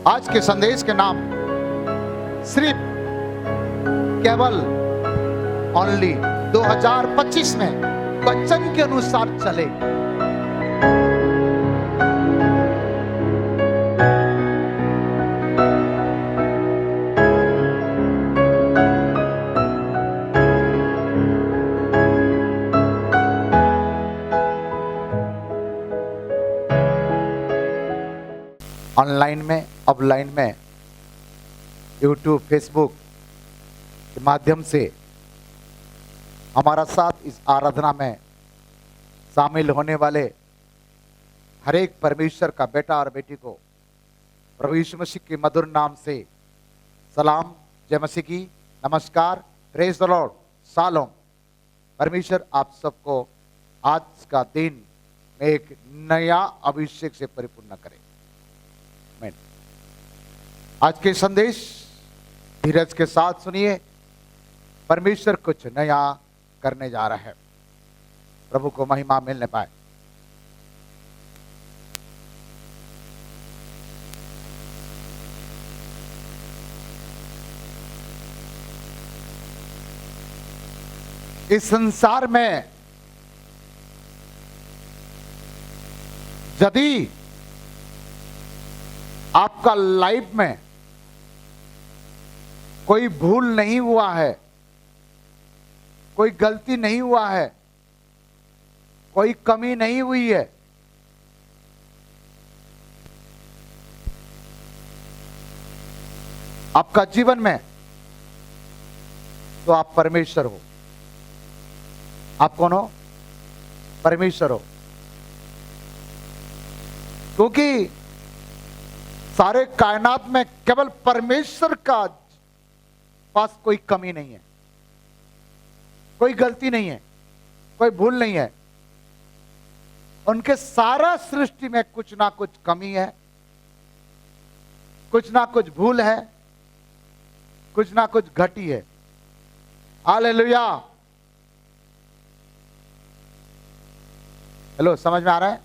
आज के संदेश के नाम सिर्फ केवल ओनली 2025 में वचन के अनुसार चले। ऑनलाइन में, ऑफलाइन में, यूट्यूब, फेसबुक के माध्यम से हमारा साथ इस आराधना में शामिल होने वाले हर एक परमेश्वर का बेटा और बेटी को प्रभु यीशु मसीह के मधुर नाम से सलाम, जय मसीह की, नमस्कार, प्रेज द लॉर्ड, शालोम। परमेश्वर आप सबको आज का दिन में एक नया अभिषेक से परिपूर्ण करे। आज के संदेश धीरज के साथ सुनिए। परमेश्वर कुछ नया करने जा रहा है। प्रभु को महिमा मिलने पाए। इस संसार में यदि आपका लाइफ में कोई भूल नहीं हुआ है, कोई गलती नहीं हुआ है, कोई कमी नहीं हुई है, आपका जीवन में, तो आप परमेश्वर हो। आप कौन हो? परमेश्वर हो। क्योंकि सारे कायनात में केवल परमेश्वर का पास कोई कमी नहीं है, कोई गलती नहीं है, कोई भूल नहीं है। उनके सारा सृष्टि में कुछ ना कुछ कमी है, कुछ ना कुछ भूल है, कुछ ना कुछ घटी है। हालेलुया। हेलो, समझ में आ रहा है?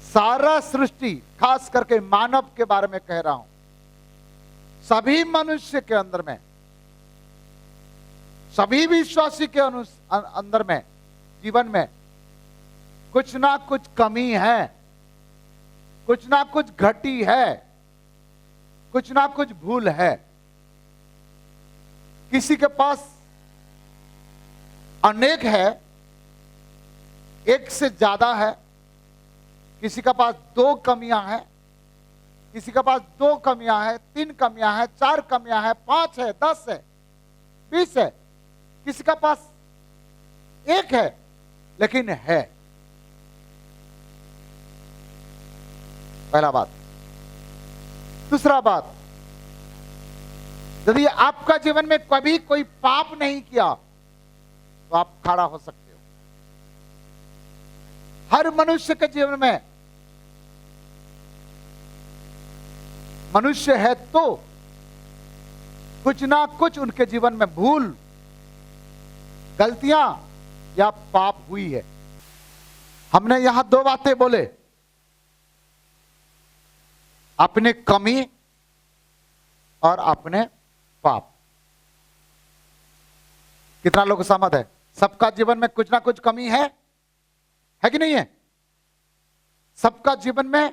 सारा सृष्टि, खास करके मानव के बारे में कह रहा हूं, सभी मनुष्य के अंदर में, सभी विश्वासी के अंदर में, जीवन में कुछ ना कुछ कमी है, कुछ ना कुछ घटी है, कुछ ना कुछ भूल है। किसी के पास अनेक है, एक से ज्यादा है, किसी के पास 2 कमियां हैं, किसी के पास 2 कमियां हैं, 3 कमियां हैं, 4 कमियां हैं, 5 है, 10 है, 20 है, किसी का पास 1 है, लेकिन है। पहला बात। दूसरा बात, यदि आपका जीवन में कभी कोई पाप नहीं किया तो आप खड़ा हो सकते हो। हर मनुष्य के जीवन में मनुष्य है तो कुछ ना कुछ उनके जीवन में भूल, गलतियां या पाप हुई है। हमने यहां 2 बातें बोले, अपने कमी और अपने पाप। कितना लोग सहमत है? सबका जीवन में कुछ ना कुछ कमी है कि नहीं है? सबका जीवन में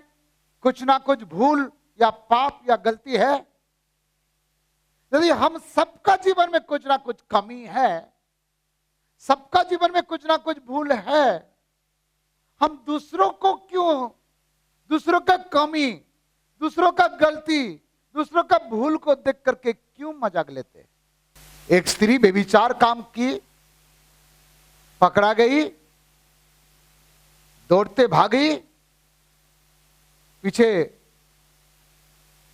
कुछ ना कुछ भूल या पाप या गलती है। यदि हम सबका जीवन में कुछ ना कुछ कमी है, सबका जीवन में कुछ ना कुछ भूल है, हम दूसरों को क्यों, दूसरों का कमी, दूसरों का गलती, दूसरों का भूल को देख करके क्यों मजाक लेते? एक स्त्री बेविचार काम की, पकड़ा गई, दौड़ते भागी, पीछे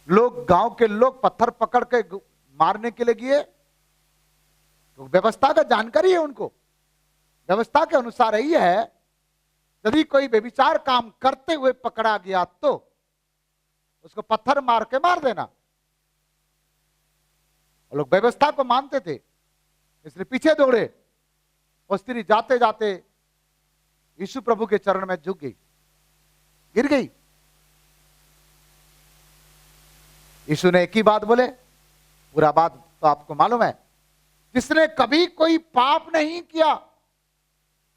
लोग, गांव के लोग पत्थर पकड़ के मारने के लिए गए। तो व्यवस्था का जानकारी है उनको, व्यवस्था के अनुसार यही है, यदि कोई व्यभिचार काम करते हुए पकड़ा गया तो उसको पत्थर मार के मार देना। वो लोग व्यवस्था को मानते थे, इसलिए पीछे दौड़े। वो स्त्री जाते जाते यीशु प्रभु के चरण में झुक गई, गिर गई। यीशु ने एक ही बात बोले, पूरा बात तो आपको मालूम है। जिसने कभी कोई पाप नहीं किया,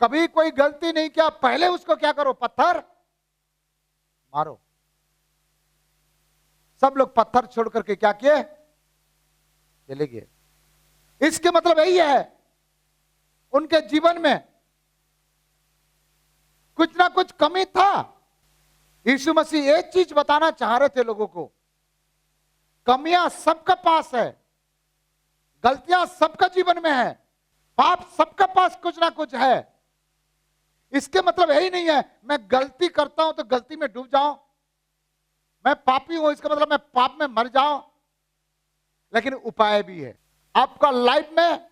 कभी कोई गलती नहीं किया, पहले उसको क्या करो, पत्थर मारो। सब लोग पत्थर छोड़ करके क्या किए, चले गए। इसके मतलब यही है, उनके जीवन में कुछ ना कुछ कमी था। यीशु मसीह एक चीज बताना चाह रहे थे लोगों को, कमियां सबका पास है, गलतियां सबका जीवन में है, पाप सबका पास कुछ ना कुछ है। इसके मतलब यही नहीं है मैं गलती करता हूं तो गलती में डूब जाऊं, मैं पापी हूं इसका मतलब मैं पाप में मर जाऊं। लेकिन उपाय भी है। आपका लाइफ में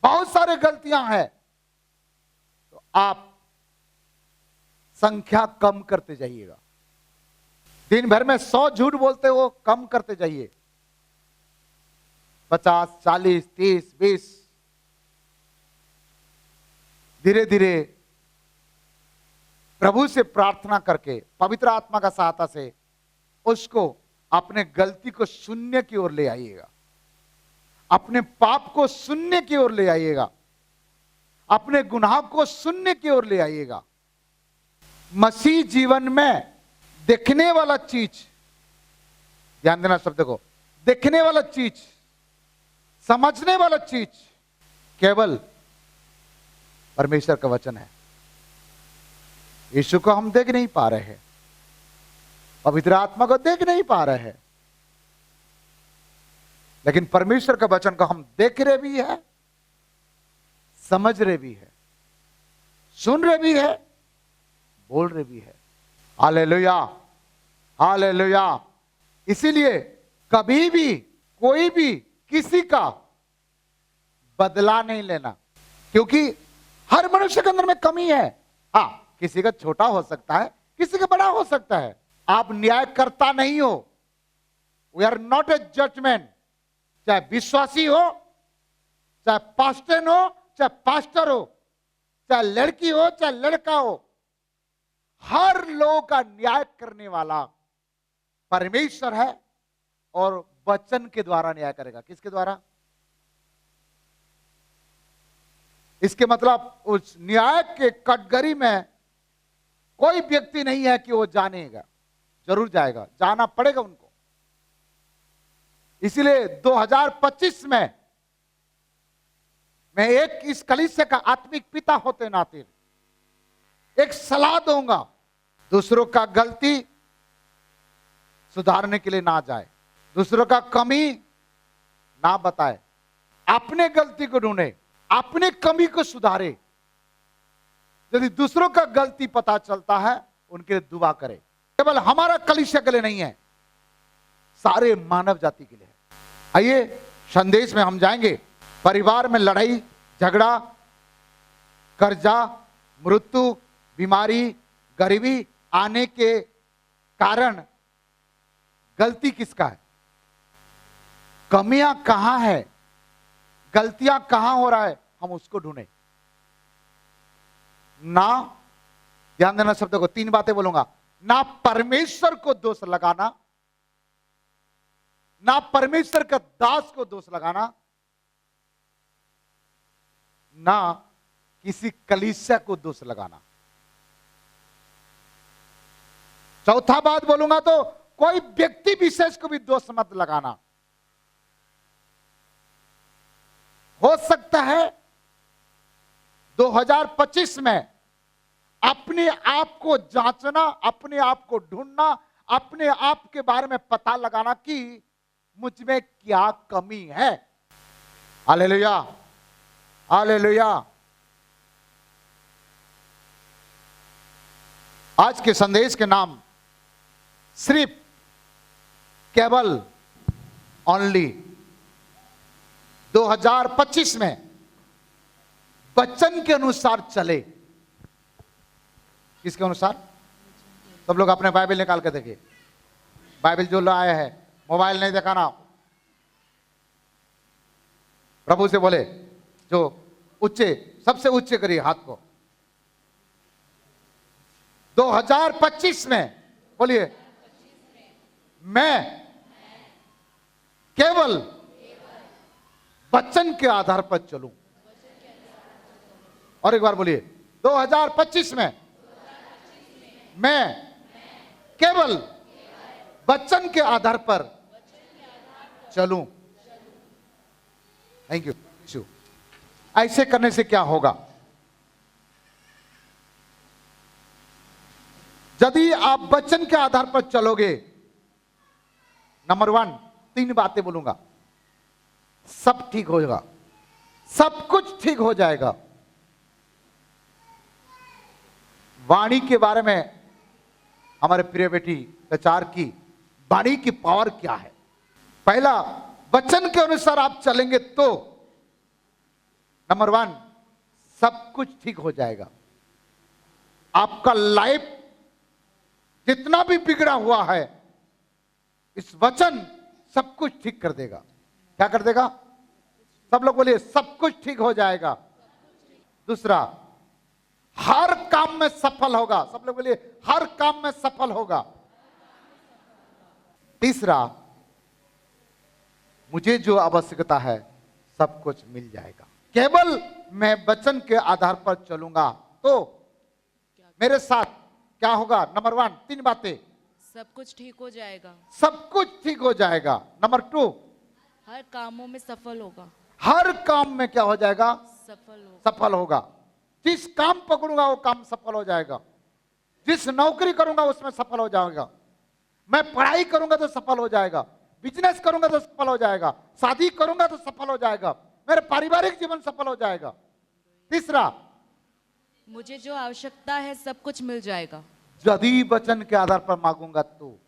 बहुत सारे गलतियां हैं, तो आप संख्या कम करते जाइएगा। दिन भर में 100 झूठ बोलते हो, कम करते जाइए, 50, 40, 30, 20। धीरे धीरे प्रभु से प्रार्थना करके, पवित्र आत्मा का सहायता से उसको अपने गलती को शून्य की ओर ले आइएगा, अपने पाप को शून्य की ओर ले आइएगा, अपने गुनाह को शून्य की ओर ले आइएगा। मसीह जीवन में देखने वाला चीज, ध्यान देना शब्द को, देखने वाला चीज, समझने वाला चीज केवल परमेश्वर का वचन है। यीशु को हम देख नहीं पा रहे हैं, पवित्र आत्मा को देख नहीं पा रहे हैं, लेकिन परमेश्वर का वचन को हम देख रहे भी है, समझ रहे भी है, सुन रहे भी है, बोल रहे भी है। Hallelujah, hallelujah. इसीलिए कभी भी कोई भी किसी का बदला नहीं लेना, क्योंकि हर मनुष्य के अंदर में कमी है। हाँ, किसी का छोटा हो सकता है, किसी का बड़ा हो सकता है। आप न्याय करता नहीं हो। We are not a judgement. चाहे विश्वासी हो, चाहे पास्टर हो, चाहे पास्टर हो, चाहे लड़की हो, चाहे लड़का हो, हर लोगों का न्याय करने वाला परमेश्वर है और वचन के द्वारा न्याय करेगा। किसके द्वारा? इसके मतलब उस न्याय के कटघरे में कोई व्यक्ति नहीं है कि वो जानेगा, जरूर जाएगा, जाना पड़ेगा उनको। इसीलिए 2025 में मैं एक इस कलीसिया का आत्मिक पिता होते नाते एक सलाह दूंगा, दूसरों का गलती सुधारने के लिए ना जाए, दूसरों का कमी ना बताए, अपने गलती को ढूंढे, अपने कमी को सुधारे। यदि दूसरों का गलती पता चलता है, उनके लिए दुआ करे। केवल हमारा कलीसिया के लिए नहीं है, सारे मानव जाति के लिए है। आइए संदेश में हम जाएंगे। परिवार में लड़ाई झगड़ा, कर्जा, मृत्यु, बीमारी, गरीबी आने के कारण गलती किसका है, कमियां कहां है, गलतियां कहां हो रहा है, हम उसको ढूंढे ना। ध्यान देना शब्द को, 3 बातें बोलूंगा। ना परमेश्वर को दोष लगाना, ना परमेश्वर का दास को दोष लगाना, ना किसी कलीसिया को दोष लगाना। चौथा बात बोलूंगा तो कोई व्यक्ति विशेष को भी दोष मत लगाना। हो सकता है 2025 में अपने आप को जांचना, अपने आप को ढूंढना, अपने आप के बारे में पता लगाना कि मुझ में क्या कमी है। Hallelujah, hallelujah. आज के संदेश के नाम सिर्फ केवल ओनली 2025 में वचन के अनुसार चले। किसके अनुसार? सब लोग अपने बाइबल निकाल के देखिए। बाइबल जो लाया है, मोबाइल नहीं दिखाना। प्रभु से बोले, जो ऊंचे, सबसे ऊंचे करिए हाथ को। 2025 में बोलिए, मैं केवल वचन के आधार पर चलूं। और एक बार बोलिए, 2025 में मैं केवल वचन के आधार पर चलूं। Thank you. ऐसे करने से क्या होगा? यदि आप वचन के आधार पर चलोगे, नंबर 1 3 बातें बोलूंगा, सब ठीक होगा, सब कुछ ठीक हो जाएगा। वाणी के बारे में हमारे प्रिय बेटी प्रचार की, वाणी की पावर क्या है? पहला, वचन के अनुसार आप चलेंगे तो नंबर 1 सब कुछ ठीक हो जाएगा। आपका लाइफ जितना भी बिगड़ा हुआ है, इस वचन सब कुछ ठीक कर देगा। क्या कर देगा? सब लोग बोलिए, सब कुछ ठीक हो जाएगा। दूसरा, हर काम में सफल होगा। सब लोग बोलिए, हर काम में सफल होगा। तीसरा, मुझे जो आवश्यकता है सब कुछ मिल जाएगा। केवल मैं वचन के आधार पर चलूंगा तो मेरे साथ क्या होगा? नंबर 1 3 बातें, सब कुछ ठीक हो जाएगा। सब कुछ ठीक हो जाएगा। नंबर 2, हर कामों में सफल होगा। हर काम में क्या हो जाएगा? सफल होगा। सफल होगा। जिस काम पकड़ूंगा वो काम सफल हो जाएगा। जिस नौकरी करूंगा उसमें सफल हो जाएगा। मैं पढ़ाई करूंगा तो सफल हो जाएगा। बिजनेस करूंगा तो सफल हो जाएगा। शादी करूंगा तो सफल हो जाएगा। मेरे पारिवारिक जीवन सफल हो जाएगा। तीसरा, मुझे जो आवश्यकता है सब कुछ मिल जाएगा। यदि वचन के आधार पर मांगूंगा तो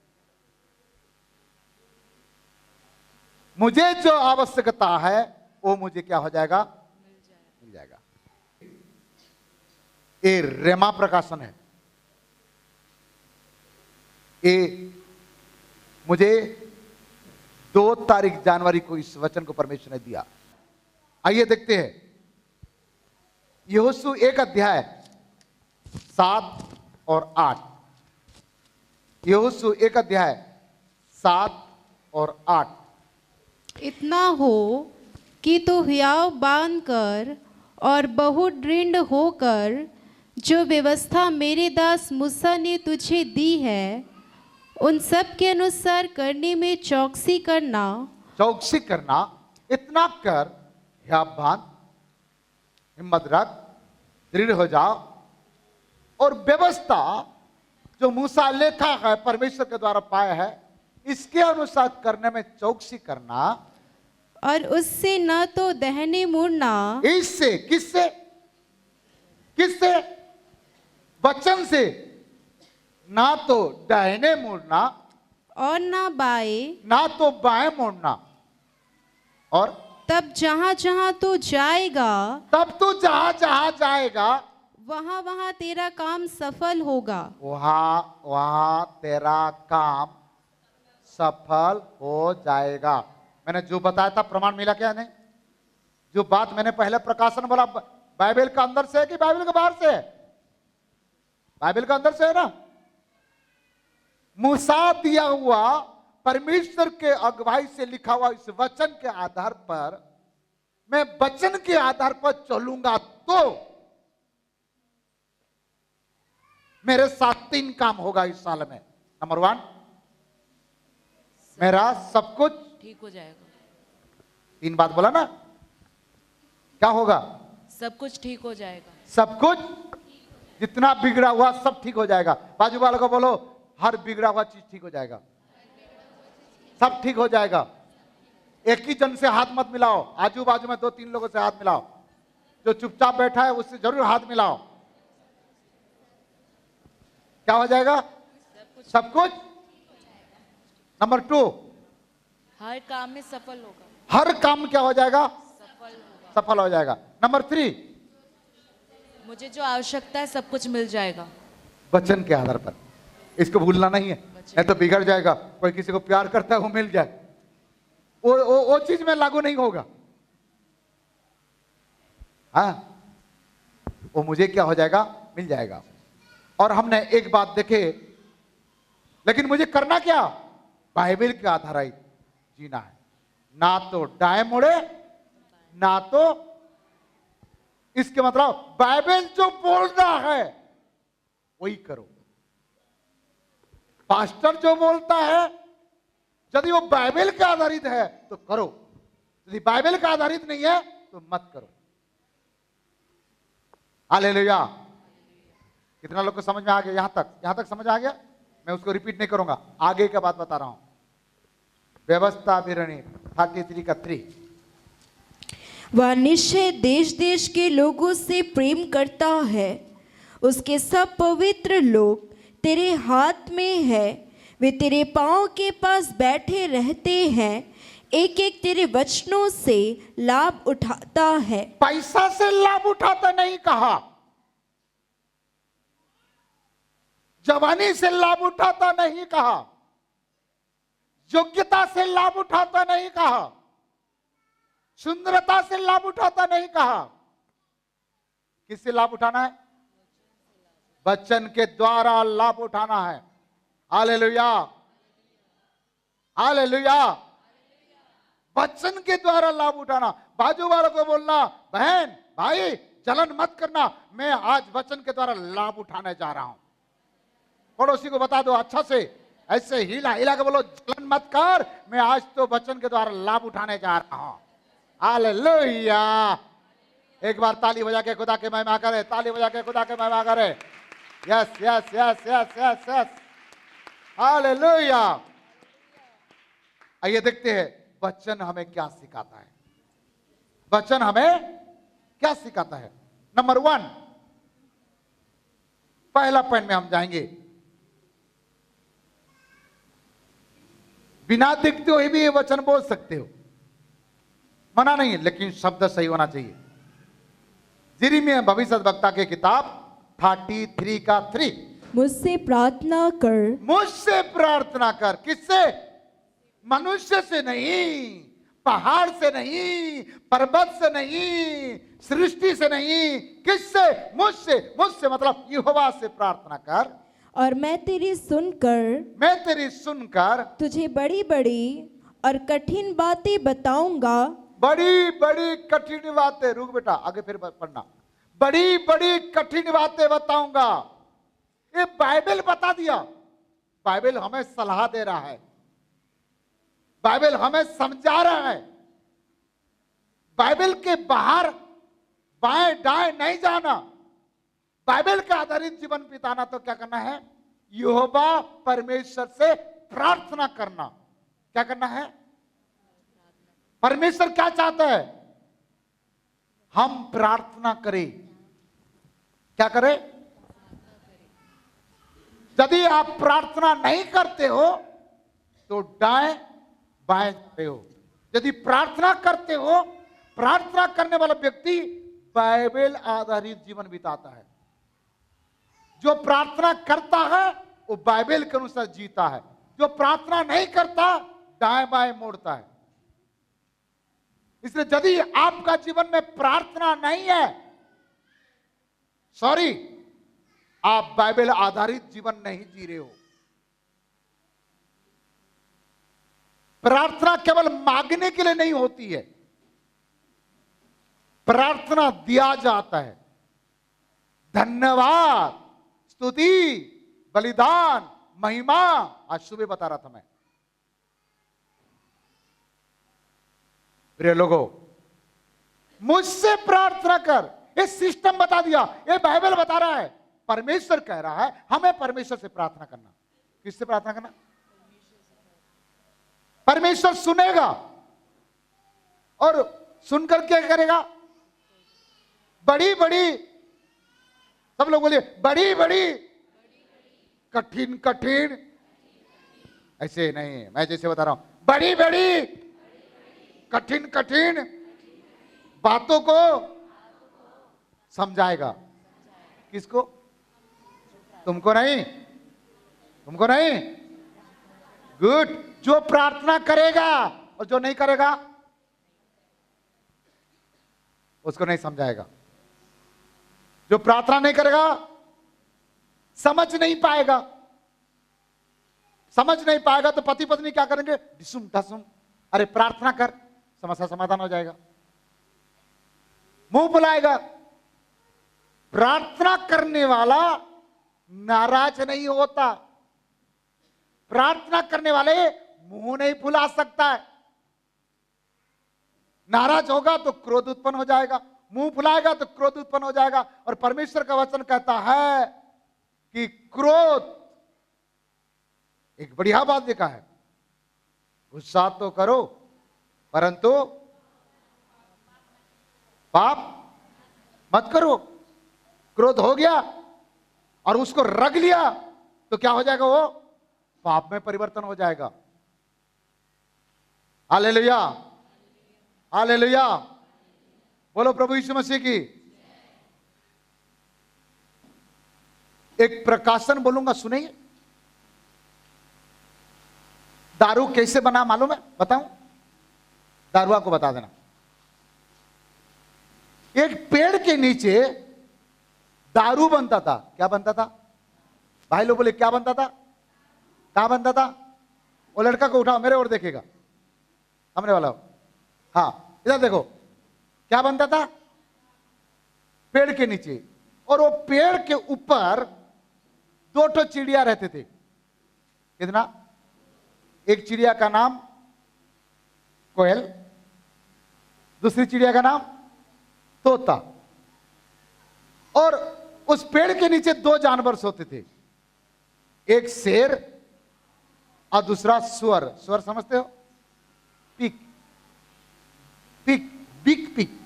मुझे जो आवश्यकता है वो मुझे क्या हो जाएगा? मिल जाएगा। ये रेमा प्रकाशन है। ये मुझे 2 तारीख जनवरी को इस वचन को परमेश्वर ने दिया। आइए देखते हैं। यहोशू 1 अध्याय 7 और 8। यहोशू 1 अध्याय 7 और 8। इतना हो कि तू हियाव बांधकर और बहुत दृढ़ होकर जो व्यवस्था मेरे दास मूसा ने तुझे दी है उन सब के अनुसार करने में चौकसी करना। चौकसी करना, इतना कर, हियाव बांध, हिम्मत रख, दृढ़ हो जाओ और व्यवस्था जो मूसा लेखा है, परमेश्वर के द्वारा पाया है, इसके अनुसार करने में चौकसी करना। और उससे न तो दाहिने मुड़ना। इससे, किससे? किससे? वचन से। ना तो दाहिने मुड़ना और ना बाएं, ना तो बाएं मुड़ना। और तब जहां जहां तू जाएगा, तब तू जहां जहां जाएगा वहां वहां तेरा काम सफल होगा। वहां वहां तेरा काम सफल हो जाएगा। मैंने जो बताया था प्रमाण मिला क्या? नहीं। जो बात मैंने पहले प्रकाशन बोला, बाइबल का अंदर से है कि बाइबल के बाहर से है? बाइबल का अंदर से है ना। मूसा दिया हुआ परमेश्वर के अगुवाई से लिखा हुआ इस वचन के आधार पर मैं वचन के आधार पर चलूंगा तो मेरे साथ 3 काम होगा इस साल में। नंबर 1, मेरा सब कुछ ठीक हो जाएगा। 3 बात बोला ना। क्या होगा? सब कुछ ठीक हो जाएगा। सब कुछ, जितना बिगड़ा हुआ सब ठीक हो जाएगा। बाजू वालों को बोलो, हर बिगड़ा हुआ चीज ठीक हो जाएगा। सब ठीक हो जाएगा। एक ही जन से हाथ मत मिलाओ, आजू बाजू में 2-3 लोगों से हाथ मिलाओ। जो चुपचाप बैठा है उससे जरूर हाथ मिलाओ। क्या हो जाएगा? सब कुछ। नंबर 2, हर काम में सफल होगा। हर काम क्या हो जाएगा? सफल होगा। सफल हो जाएगा। नंबर 3, मुझे जो आवश्यकता है सब कुछ मिल जाएगा। वचन के आधार पर। इसको भूलना नहीं है, नहीं तो बिगड़ जाएगा। कोई किसी को प्यार करता है वो मिल जाए, वो चीज में लागू नहीं होगा। हाँ, वो मुझे क्या हो जाएगा? मिल जाएगा। और हमने एक बात देखे, लेकिन मुझे करना क्या? बाइबल के आधार जीना है। ना तो दाएं मुड़े ना तो। इसके मतलब बाइबल जो बोल रहा है वही करो। पास्टर जो बोलता है यदि वो बाइबल के आधारित है तो करो, यदि बाइबल का आधारित नहीं है तो मत करो। हालेलुया। कितना लोग को समझ में आ गया? यहां तक समझ आ गया? मैं उसको रिपीट नहीं करूंगा, आगे का बात बता रहा हूं। व्यवस्था विवरणी 33 का 3। वह निश्चय देश देश के लोगों से प्रेम करता है। उसके सब पवित्र लोग तेरे हाथ में है। वे तेरे पांव के पास बैठे रहते हैं। एक एक तेरे वचनों से लाभ उठाता है। पैसा से लाभ उठाता नहीं कहा, जवानी से लाभ उठाता नहीं कहा, योग्यता से लाभ उठाता नहीं कहा, सुंदरता से लाभ उठाता नहीं कहा। किससे लाभ उठाना है? वचन के द्वारा लाभ उठाना है। Hallelujah, hallelujah. वचन के द्वारा लाभ उठाना। बाजू वालों को बोलना, बहन भाई जलन मत करना, मैं आज वचन के द्वारा लाभ उठाने जा रहा हूं। पड़ोसी को बता दो अच्छा से, ऐसे हिला हिला के बोलो, जलन मत कर, मैं आज तो वचन के द्वारा लाभ उठाने जा रहा हूं। हालेलुया। एक बार ताली बजा के खुदा के महिमा करे, ताली बजा के खुदा के महिमा करे। Yes yes yes yes yes yes, hallelujah. आइए देखते हैं वचन हमें क्या सिखाता है। वचन हमें क्या सिखाता है? नंबर 1, पहला पॉइंट में हम जाएंगे। बिना देखते हुए भी ये वचन बोल सकते हो, मना नहीं है, लेकिन शब्द सही होना चाहिए। यिर्मयाह भविष्यद्वक्ता की किताब 33 का 3। मुझसे प्रार्थना कर। मुझसे प्रार्थना कर। किससे? मनुष्य से नहीं, पहाड़ से नहीं, पर्वत से नहीं, सृष्टि से नहीं। किससे? मुझसे। मुझसे मतलब यहोवा से प्रार्थना कर और मैं तेरी सुनकर तुझे बड़ी बड़ी और कठिन बातें बताऊंगा। बड़ी बड़ी कठिन बातें। रुक बेटा, आगे फिर पढ़ना। बड़ी बड़ी कठिन बातें बताऊंगा। ये बाइबल बता दिया। बाइबल हमें सलाह दे रहा है, बाइबल हमें समझा रहा है। बाइबल के बाहर बाएं दाएं नहीं जाना, बाइबल का आधारित जीवन बिताना। तो क्या करना है? यहोवा परमेश्वर से प्रार्थना करना। क्या करना है? परमेश्वर क्या चाहता है? हम प्रार्थना करें। क्या करें? यदि आप प्रार्थना नहीं करते हो तो दाएं बाएं जाते हो। यदि प्रार्थना करते हो, प्रार्थना करने वाला व्यक्ति बाइबल आधारित जीवन बिताता है। जो प्रार्थना करता है वो बाइबल के अनुसार जीता है। जो प्रार्थना नहीं करता दाएं बाएं मोड़ता है। इसलिए यदि आपका जीवन में प्रार्थना नहीं है, सॉरी, आप बाइबल आधारित जीवन नहीं जी रहे हो। प्रार्थना केवल मांगने के लिए नहीं होती है, प्रार्थना दिया जाता है। धन्यवाद, स्तुति, बलिदान, महिमा। आज सुबह बता रहा था मैं। प्रिय लोगों, मुझसे प्रार्थना कर, ये सिस्टम बता दिया, ये बाइबल बता रहा है। परमेश्वर कह रहा है हमें परमेश्वर से प्रार्थना करना। किससे प्रार्थना करना? परमेश्वर सुनेगा और सुनकर क्या करेगा? बड़ी बड़ी, सब लोग बोलिए, बड़ी बड़ी कठिन कठिन, ऐसे नहीं, मैं जैसे बता रहा हूं, बड़ी बड़ी कठिन कठिन बातों को समझाएगा। किसको? तुमको नहीं, तुमको नहीं। गुड। जो प्रार्थना करेगा और जो नहीं करेगा उसको नहीं समझाएगा। जो प्रार्थना नहीं करेगा समझ नहीं पाएगा। समझ नहीं पाएगा तो पति पत्नी क्या करेंगे? डिसुम ढसुम, अरे प्रार्थना कर, समस्या समाधान हो जाएगा। मुंह फुलाएगा। प्रार्थना करने वाला नाराज नहीं होता। प्रार्थना करने वाले मुंह नहीं फुला सकता है। नाराज होगा तो क्रोध उत्पन्न हो जाएगा, मुंह फुलाएगा तो क्रोध उत्पन्न हो जाएगा। और परमेश्वर का वचन कहता है कि क्रोध, एक बढ़िया बात लिखा है, गुस्सा तो करो परंतु पाप मत करो। क्रोध हो गया और उसको रग लिया तो क्या हो जाएगा? वो पाप में परिवर्तन हो जाएगा। हालेलुया, हालेलुया, बोलो प्रभु यीशु मसीह की। एक प्रकाशन बोलूंगा, सुनिए। दारू कैसे बना मालूम है? बताऊं? दारुआ को बता देना। एक पेड़ के नीचे दारू बनता था। क्या बनता था भाई लोग? बोले क्या बनता था? क्या बनता था? वो लड़का को उठाओ, मेरे और देखेगा, सामने वाला हो। हाँ, इधर देखो, क्या बनता था? पेड़ के नीचे। और वो पेड़ के ऊपर 2 चिड़िया रहते थे। कितना? एक चिड़िया का नाम कोयल, दूसरी चिड़िया का नाम तोता। और उस पेड़ के नीचे 2 जानवर सोते थे, एक शेर और दूसरा सुअर। सुअर समझते हो? Pig, pig, big pig.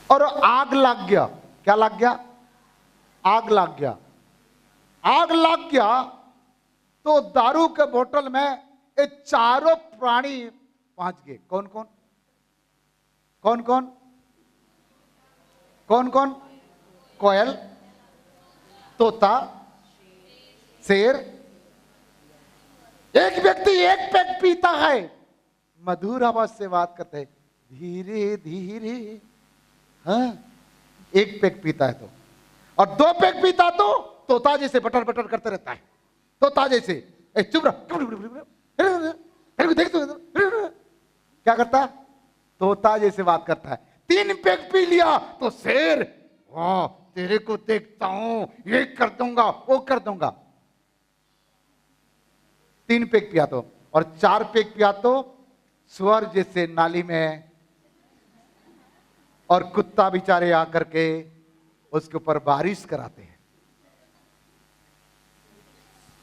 और आग लग गया। क्या लग गया? आग लग गया। आग लग गया तो दारू के बोतल में ये चारों प्राणी पहुंच गए। कौन कौन? कौन कौन? कौन कौन? कोयल, तोता, शेर। एक व्यक्ति एक पैक पीता है, मधुर आवाज से बात करते है, धीरे धीरे। हाँ, एक पैक पीता है तो, और 2 पैक पीता तो तोता जैसे बटर बटर करते रहता है। तोता जैसे, चुप रह, देख तो क्या करता? तोता जैसे बात करता है। 3 पैक पी लिया तो शेर, वाह तेरे को देखता हूं, ये कर दूंगा, वो कर दूंगा। 3 पैक पिया तो, और 4 पैक पिया तो सुअर जैसे नाली में, और कुत्ता बेचारे आकर के उसके ऊपर बारिश कराते हैं।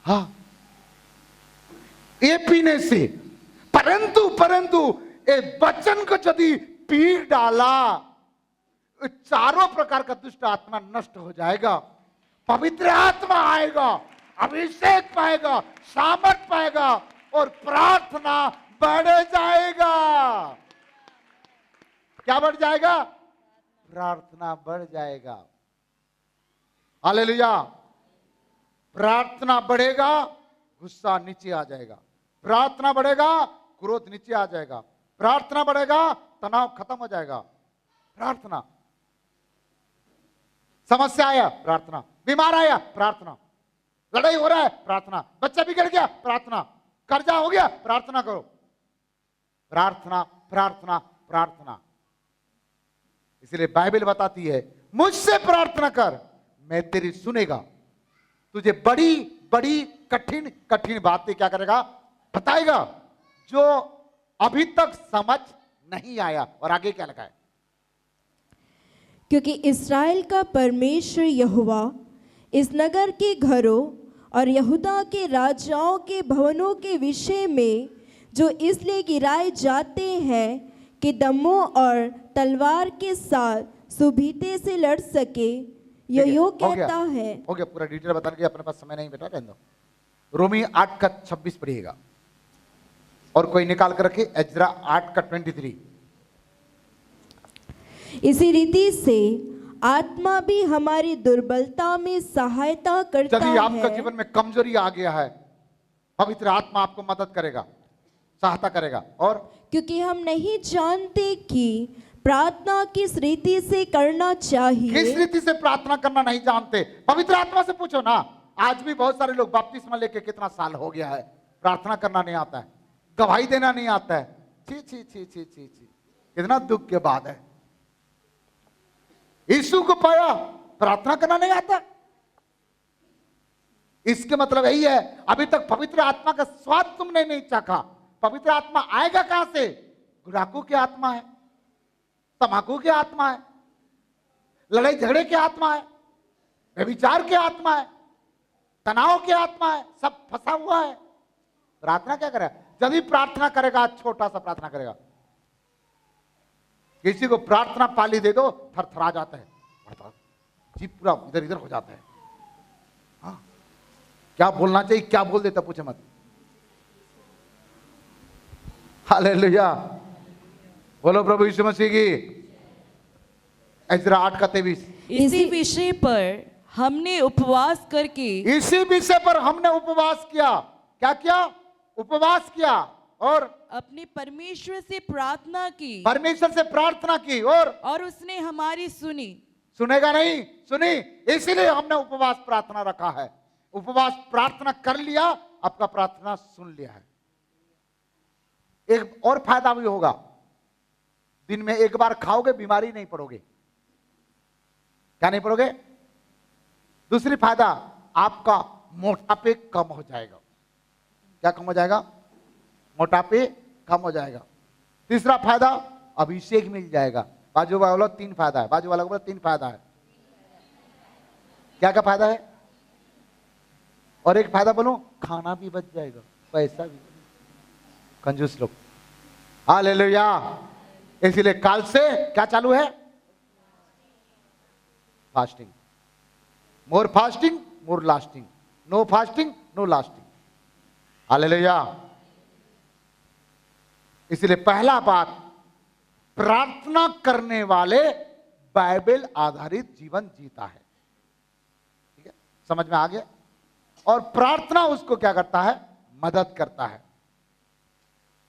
हाँ, ये पीने से। परंतु परंतु एक वचन को यदि पी डाला, चारों प्रकार का दुष्ट आत्मा नष्ट हो जाएगा, पवित्र आत्मा आएगा, अभिषेक पाएगा, सामर्थ पाएगा, और प्रार्थना बढ़ जाएगा। क्या बढ़ जाएगा? प्रार्थना बढ़ जाएगा। हालेलुया। प्रार्थना बढ़ेगा, गुस्सा नीचे आ जाएगा। प्रार्थना बढ़ेगा, क्रोध नीचे आ जाएगा। प्रार्थना बढ़ेगा, तनाव खत्म हो जाएगा। प्रार्थना। समस्या आया, प्रार्थना। बीमार आया, प्रार्थना। लड़ाई हो रहा है, प्रार्थना। बच्चा बिगड़ गया, प्रार्थना। कर्जा हो गया, प्रार्थना करो। प्रार्थना, प्रार्थना, प्रार्थना। इसलिए बाइबल बताती है, मुझसे प्रार्थना कर, मैं तेरी सुनेगा, तुझे बड़ी बड़ी कठिन कठिन बातें क्या करेगा? बताएगा, जो अभी तक समझ नहीं आया। और आगे क्या लिखा है? क्योंकि इस्राएल का परमेश्वर यहोवा इस नगर के घरों और यहूदा के राजाओं के भवनों के विषय में जो इसलिए गिराए जाते हैं कि दमों और तलवार के साथ सुभीते से लड़ सके, यो कहता है। हो गया, पूरा डिटेल बताने के अपने पास समय नहीं बेटा, रहने दो। रोमी 8 का 26 पढ़िएगा, और कोई निकाल कर रखे एजरा 8 का 23। इसी रीति से आत्मा भी हमारी दुर्बलता में सहायता करता है। यदि आपका जीवन में कमजोरी आ गया है, पवित्र आत्मा आपको मदद करेगा, सहायता करेगा। और क्योंकि हम नहीं जानते कि प्रार्थना किस रीति से करना चाहिए। किस रीति से प्रार्थना करना नहीं जानते, पवित्र आत्मा से पूछो ना। आज भी बहुत सारे लोग बपतिस्मा लेके कितना साल हो गया है, प्रार्थना करना नहीं आता है। गवाही देना नहीं आता है। छी छी छी छी छी छी, कितना दुख के बाद है। यीशु को पाया, प्रार्थना करना नहीं आता। इसके मतलब यही है, अभी तक पवित्र आत्मा का स्वाद तुमने नहीं चाखा। पवित्र आत्मा आएगा कहां से? गुड़ाकू की आत्मा है, तमाकू की आत्मा है, लड़ाई झगड़े की आत्मा है, व्यभिचार की आत्मा है, तनाव की आत्मा है, सब फंसा हुआ है। प्रार्थना क्या करेगा? जब भी प्रार्थना करेगा, छोटा सा प्रार्थना करेगा, किसी को प्रार्थना पाली दे दो, थरथरा जाता है, जी पूरा इधर इधर हो जाता है। हाँ, क्या बोलना चाहिए, क्या बोल देता, पूछे मत। हालेलुया, बोलो प्रभु यीशु मसीह की। इज़रा 8:23। इसी विषय पर हमने उपवास करके इसी विषय पर हमने उपवास किया। क्या किया? उपवास किया और अपने परमेश्वर से प्रार्थना की, परमेश्वर से प्रार्थना की और उसने हमारी सुनी। सुनेगा नहीं, सुनी, इसीलिए हमने उपवास प्रार्थना रखा है। उपवास प्रार्थना कर लिया, आपका प्रार्थना सुन लिया है। एक और फायदा भी होगा, दिन में एक बार खाओगे, बीमारी नहीं पड़ोगे। क्या नहीं पड़ोगे? दूसरी फायदा, आपका मोटापे कम हो जाएगा। क्या कम हो जाएगा? मोटापे कम हो जाएगा। तीसरा फायदा, अभिषेक मिल जाएगा। बाजू वाला बोलो 3 फायदा है, बाजू वाला बोलो 3 फायदा है। क्या क्या फायदा है? और एक फायदा बोलो, खाना भी बच जाएगा, पैसा भी। कंजूस लोग। हालेलुया। इसीलिए काल से क्या चालू है? Fasting. More fasting more lasting, no fasting no lasting. Hallelujah. इसलिए पहला बात, प्रार्थना करने वाले बाइबल आधारित जीवन जीता है। ठीक है, समझ में आ गया? और प्रार्थना उसको क्या करता है? मदद करता है।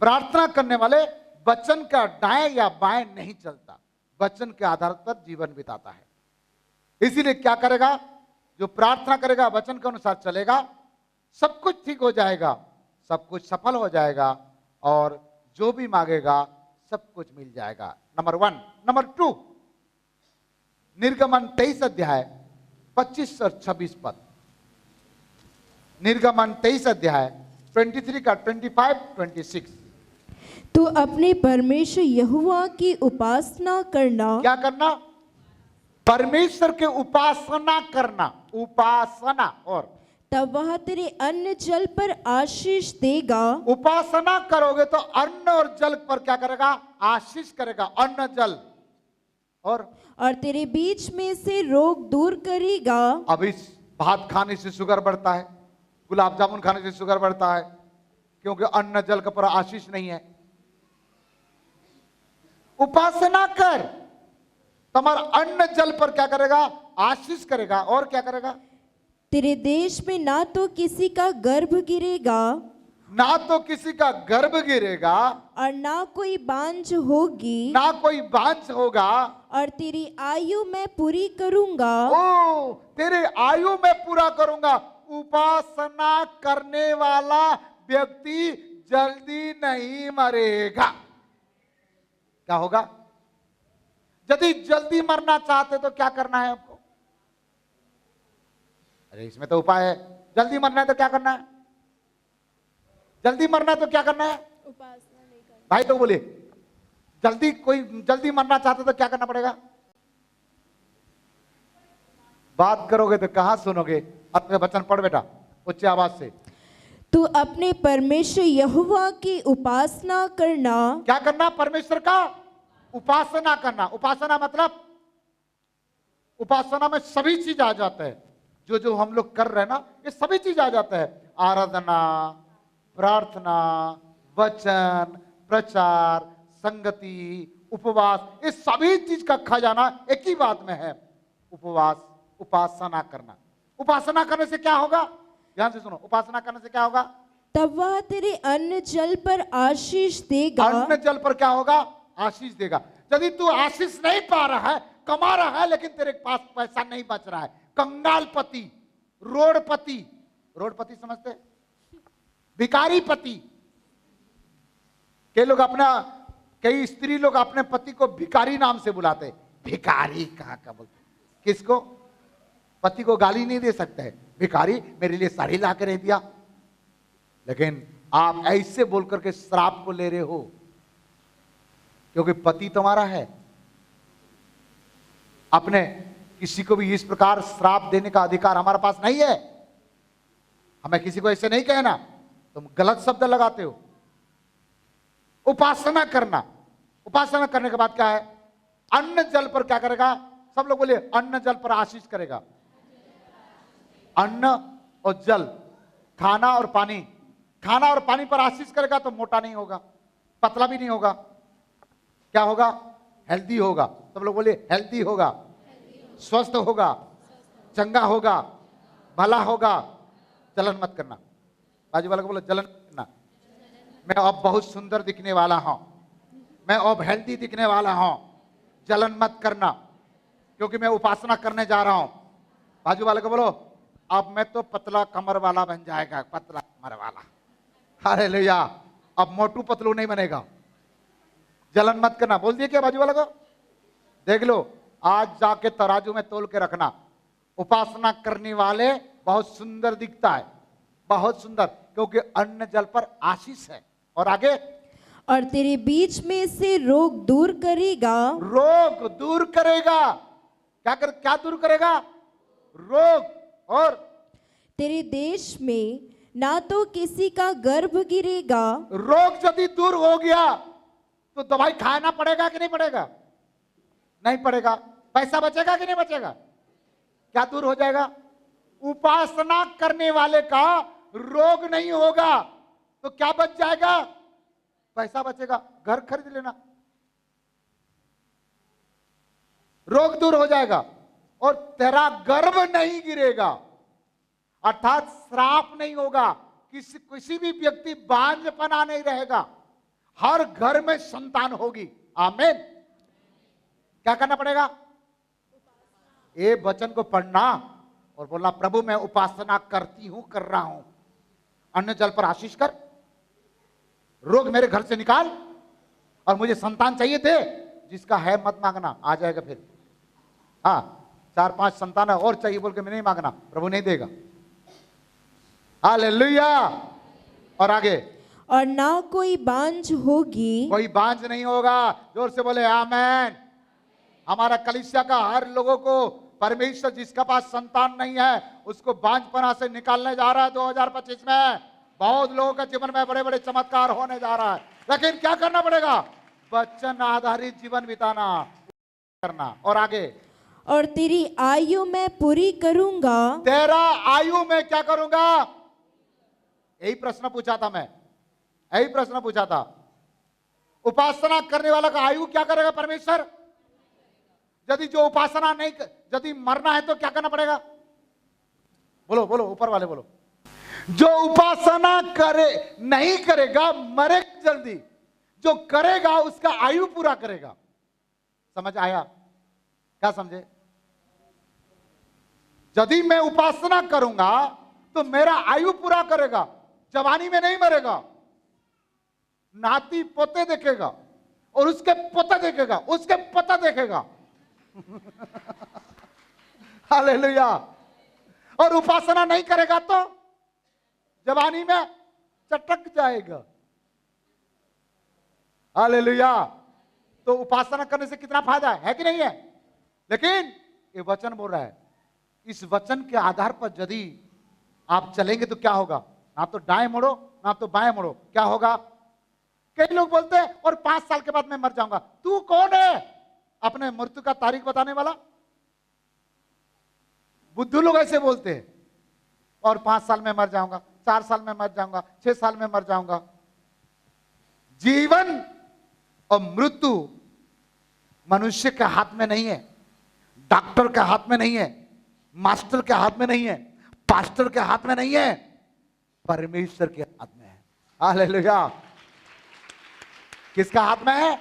प्रार्थना करने वाले वचन का दाएं या बाएं नहीं चलता, वचन के आधार पर जीवन बिताता है। इसीलिए क्या करेगा? जो प्रार्थना करेगा, वचन के अनुसार चलेगा, सब कुछ ठीक हो जाएगा, सब कुछ सफल हो जाएगा और जो भी मांगेगा सब कुछ मिल जाएगा। नंबर 1। नंबर 2, निर्गमन 23 अध्याय 25 और 26 पद। निर्गमन 23 अध्याय 23 का 25, 26। तो अपने परमेश्वर यहोवा की उपासना करना। क्या करना? परमेश्वर के उपासना करना, उपासना। और तब वह तेरे अन्न जल पर आशीष देगा। उपासना करोगे तो अन्न और जल पर क्या करेगा? आशीष करेगा, अन्न जल। और तेरे बीच में से रोग दूर करेगा। अब इस भात खाने से शुगर बढ़ता है, गुलाब जामुन खाने से शुगर बढ़ता है, क्योंकि अन्न जल का पर आशीष नहीं है। उपासना कर, तुम्हारा अन्न जल पर क्या करेगा? आशीष करेगा। और क्या करेगा? तेरे देश में ना तो किसी का गर्भ गिरेगा, ना तो किसी का गर्भ गिरेगा, और ना कोई बांझ होगी, ना कोई बांझ होगा, और तेरी आयु मैं पूरी करूंगा। ओ, तेरे आयु में पूरा करूंगा। उपासना करने वाला व्यक्ति जल्दी नहीं मरेगा। क्या होगा? यदि जल्दी मरना चाहते तो क्या करना है आपको? अरे इसमें तो उपाय है। जल्दी मरना है तो क्या करना है? जल्दी मरना है तो क्या करना है? उपासना नहीं करना। भाई तो बोले, कोई जल्दी मरना चाहते तो क्या करना पड़ेगा? बात करोगे तो कहां सुनोगे? अपने वचन पढ़ बेटा उच्च आवाज से। तू अपने परमेश्वर यहोवा की उपासना करना। क्या करना? परमेश्वर का उपासना करना। उपासना मतलब, उपासना में सभी चीज आ जाता है। जो हम लोग कर रहे हैं ना, ये सभी चीज आ जाता है। आराधना, प्रार्थना, वचन, प्रचार, संगति, उपवास, ये सभी चीज का खजाना एक ही बात में है, उपवास, उपासना करना। उपासना करने से क्या होगा? ध्यान से सुनो, उपासना करने से क्या होगा? तब वह तेरे अन्न जल पर आशीष देगा। अन्न जल पर क्या होगा? आशीष देगा। यदि तू आशीष नहीं पा रहा है, कमा रहा है, लेकिन तेरे पास पैसा नहीं बच रहा है, कंगालपति, रोडपति, रोडपति समझते? भिखारी पति, कई स्त्री लोग अपने पति को भिखारी नाम से बुलाते। भिखारी कहाँ का बोलते? किसको? पति को गाली नहीं दे सकते है, भिखारी मेरे लिए साड़ी ला के रह दिया। लेकिन आप ऐसे बोल करके श्राप को ले रहे हो, क्योंकि पति तुम्हारा है। अपने किसी को भी इस प्रकार श्राप देने का अधिकार हमारे पास नहीं है। हमें किसी को ऐसे नहीं कहना, तुम गलत शब्द लगाते हो। उपासना करना, उपासना करने के बाद क्या है? अन्न जल पर क्या करेगा? सब लोग बोलिए, अन्न जल पर आशीष करेगा। अन्न और जल, खाना और पानी, खाना और पानी पर आशीष करेगा तो मोटा नहीं होगा, पतला भी नहीं होगा। क्या होगा? हेल्दी होगा। सब लोग बोलिए, हेल्दी होगा, स्वस्थ होगा, चंगा होगा, भला होगा। जलन मत करना। बाजू वाले को बोलो, जलन मत करना। मैं अब बहुत सुंदर दिखने वाला हूं, मैं अब हेल्दी दिखने वाला हूं, जलन मत करना, क्योंकि मैं उपासना करने जा रहा हूं। बाजू वाले को बोलो, अब मैं तो पतला कमर वाला बन जाएगा, पतला कमर वाला। हालेलुया। अब मोटू पतलू नहीं बनेगा। जलन मत करना। बोल दिए क्या बाजू वाले को? देख लो, आज जाके तराजू में तोल के रखना। उपासना करने वाले बहुत सुंदर दिखता है, बहुत सुंदर, क्योंकि अन्न जल पर आशीष है। और आगे, और तेरे बीच में से रोग दूर करेगा। रोग दूर करेगा। क्या दूर करेगा? रोग। और तेरे देश में ना तो किसी का गर्भ गिरेगा। रोग यदि दूर हो गया तो दवाई खाना पड़ेगा कि नहीं पड़ेगा? नहीं पड़ेगा। पैसा बचेगा कि नहीं बचेगा? क्या दूर हो जाएगा? उपासना करने वाले का रोग नहीं होगा तो क्या बच जाएगा? पैसा बचेगा, घर खरीद लेना। रोग दूर हो जाएगा और तेरा गर्भ नहीं गिरेगा, अर्थात श्राप नहीं होगा। किसी भी व्यक्ति बांझपना नहीं रहेगा, हर घर में संतान होगी। आमीन। क्या करना पड़ेगा? ये वचन को पढ़ना और बोलना, प्रभु मैं उपासना करती हूं, कर रहा हूं। अन्न जल पर आशीष कर, रोग मेरे घर से निकाल, और मुझे संतान चाहिए थे, जिसका है मत मांगना, आ जाएगा फिर। हाँ, 4-5 संतान और चाहिए बोल के मैं नहीं मांगना, प्रभु नहीं देगा। हालेलुया। और आगे, और ना कोई बांझ होगी। कोई बांझ नहीं होगा। जोर से बोले आमेन। हमारा कलीसिया का हर लोगों को परमेश्वर जिसका पास संतान नहीं है उसको बांझपना से निकालने जा रहा है 2025 में। बहुत लोगों के जीवन में बड़े बड़े चमत्कार होने जा रहा है, लेकिन क्या करना पड़ेगा? वचन आधारित जीवन बिताना, करना। और आगे, और तेरी आयु मैं पूरी करूंगा। तेरा आयु में क्या करूंगा? यही प्रश्न पूछा था मैं, यही प्रश्न पूछा था। उपासना करने वाला का आयु क्या करेगा परमेश्वर? यदि जो उपासना नहीं, यदि मरना है तो क्या करना पड़ेगा? बोलो बोलो, ऊपर वाले बोलो। जो उपासना करे नहीं करेगा मरे जल्दी, जो करेगा उसका आयु पूरा करेगा। समझ आया? क्या समझे? यदि मैं उपासना करूंगा तो मेरा आयु पूरा करेगा, जवानी में नहीं मरेगा। नाती पोते देखेगा और उसके पोता देखेगा, उसके पोता देखेगा। हालेलुया। और उपासना नहीं करेगा तो जवानी में चटक जाएगा। हालेलुया। तो उपासना करने से कितना फायदा है कि नहीं है? लेकिन ये वचन बोल रहा है, इस वचन के आधार पर यदि आप चलेंगे तो क्या होगा? ना तो दाएं मुड़ो ना तो बाएं मुड़ो। क्या होगा? कई लोग बोलते हैं और 5 साल के बाद मैं मर जाऊंगा। तू कौन है अपने मृत्यु का तारीख बताने वाला? बुद्धू लोग ऐसे बोलते हैं, और 5 साल में मर जाऊंगा, 4 साल में मर जाऊंगा, 6 साल में मर जाऊंगा। जीवन और मृत्यु मनुष्य के हाथ में नहीं है, डॉक्टर के हाथ में नहीं है, मास्टर के हाथ में नहीं है, पास्टर के हाथ में नहीं है, परमेश्वर के हाथ में है। हालेलुया। किसका हाथ में है?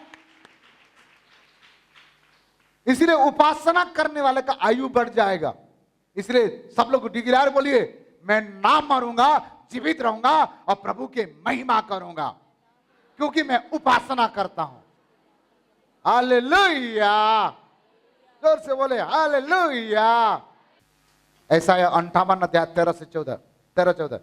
इसलिए उपासना करने वाले का आयु बढ़ जाएगा। इसलिए सब लोग डिक्लेयर बोलिए, मैं ना मरूंगा, जीवित रहूंगा और प्रभु की महिमा करूंगा। क्योंकि मैं उपासना करता हूं। हालेलुया, जोर से बोले हालेलुया। ऐसा है 58 अध्याय 13 से 14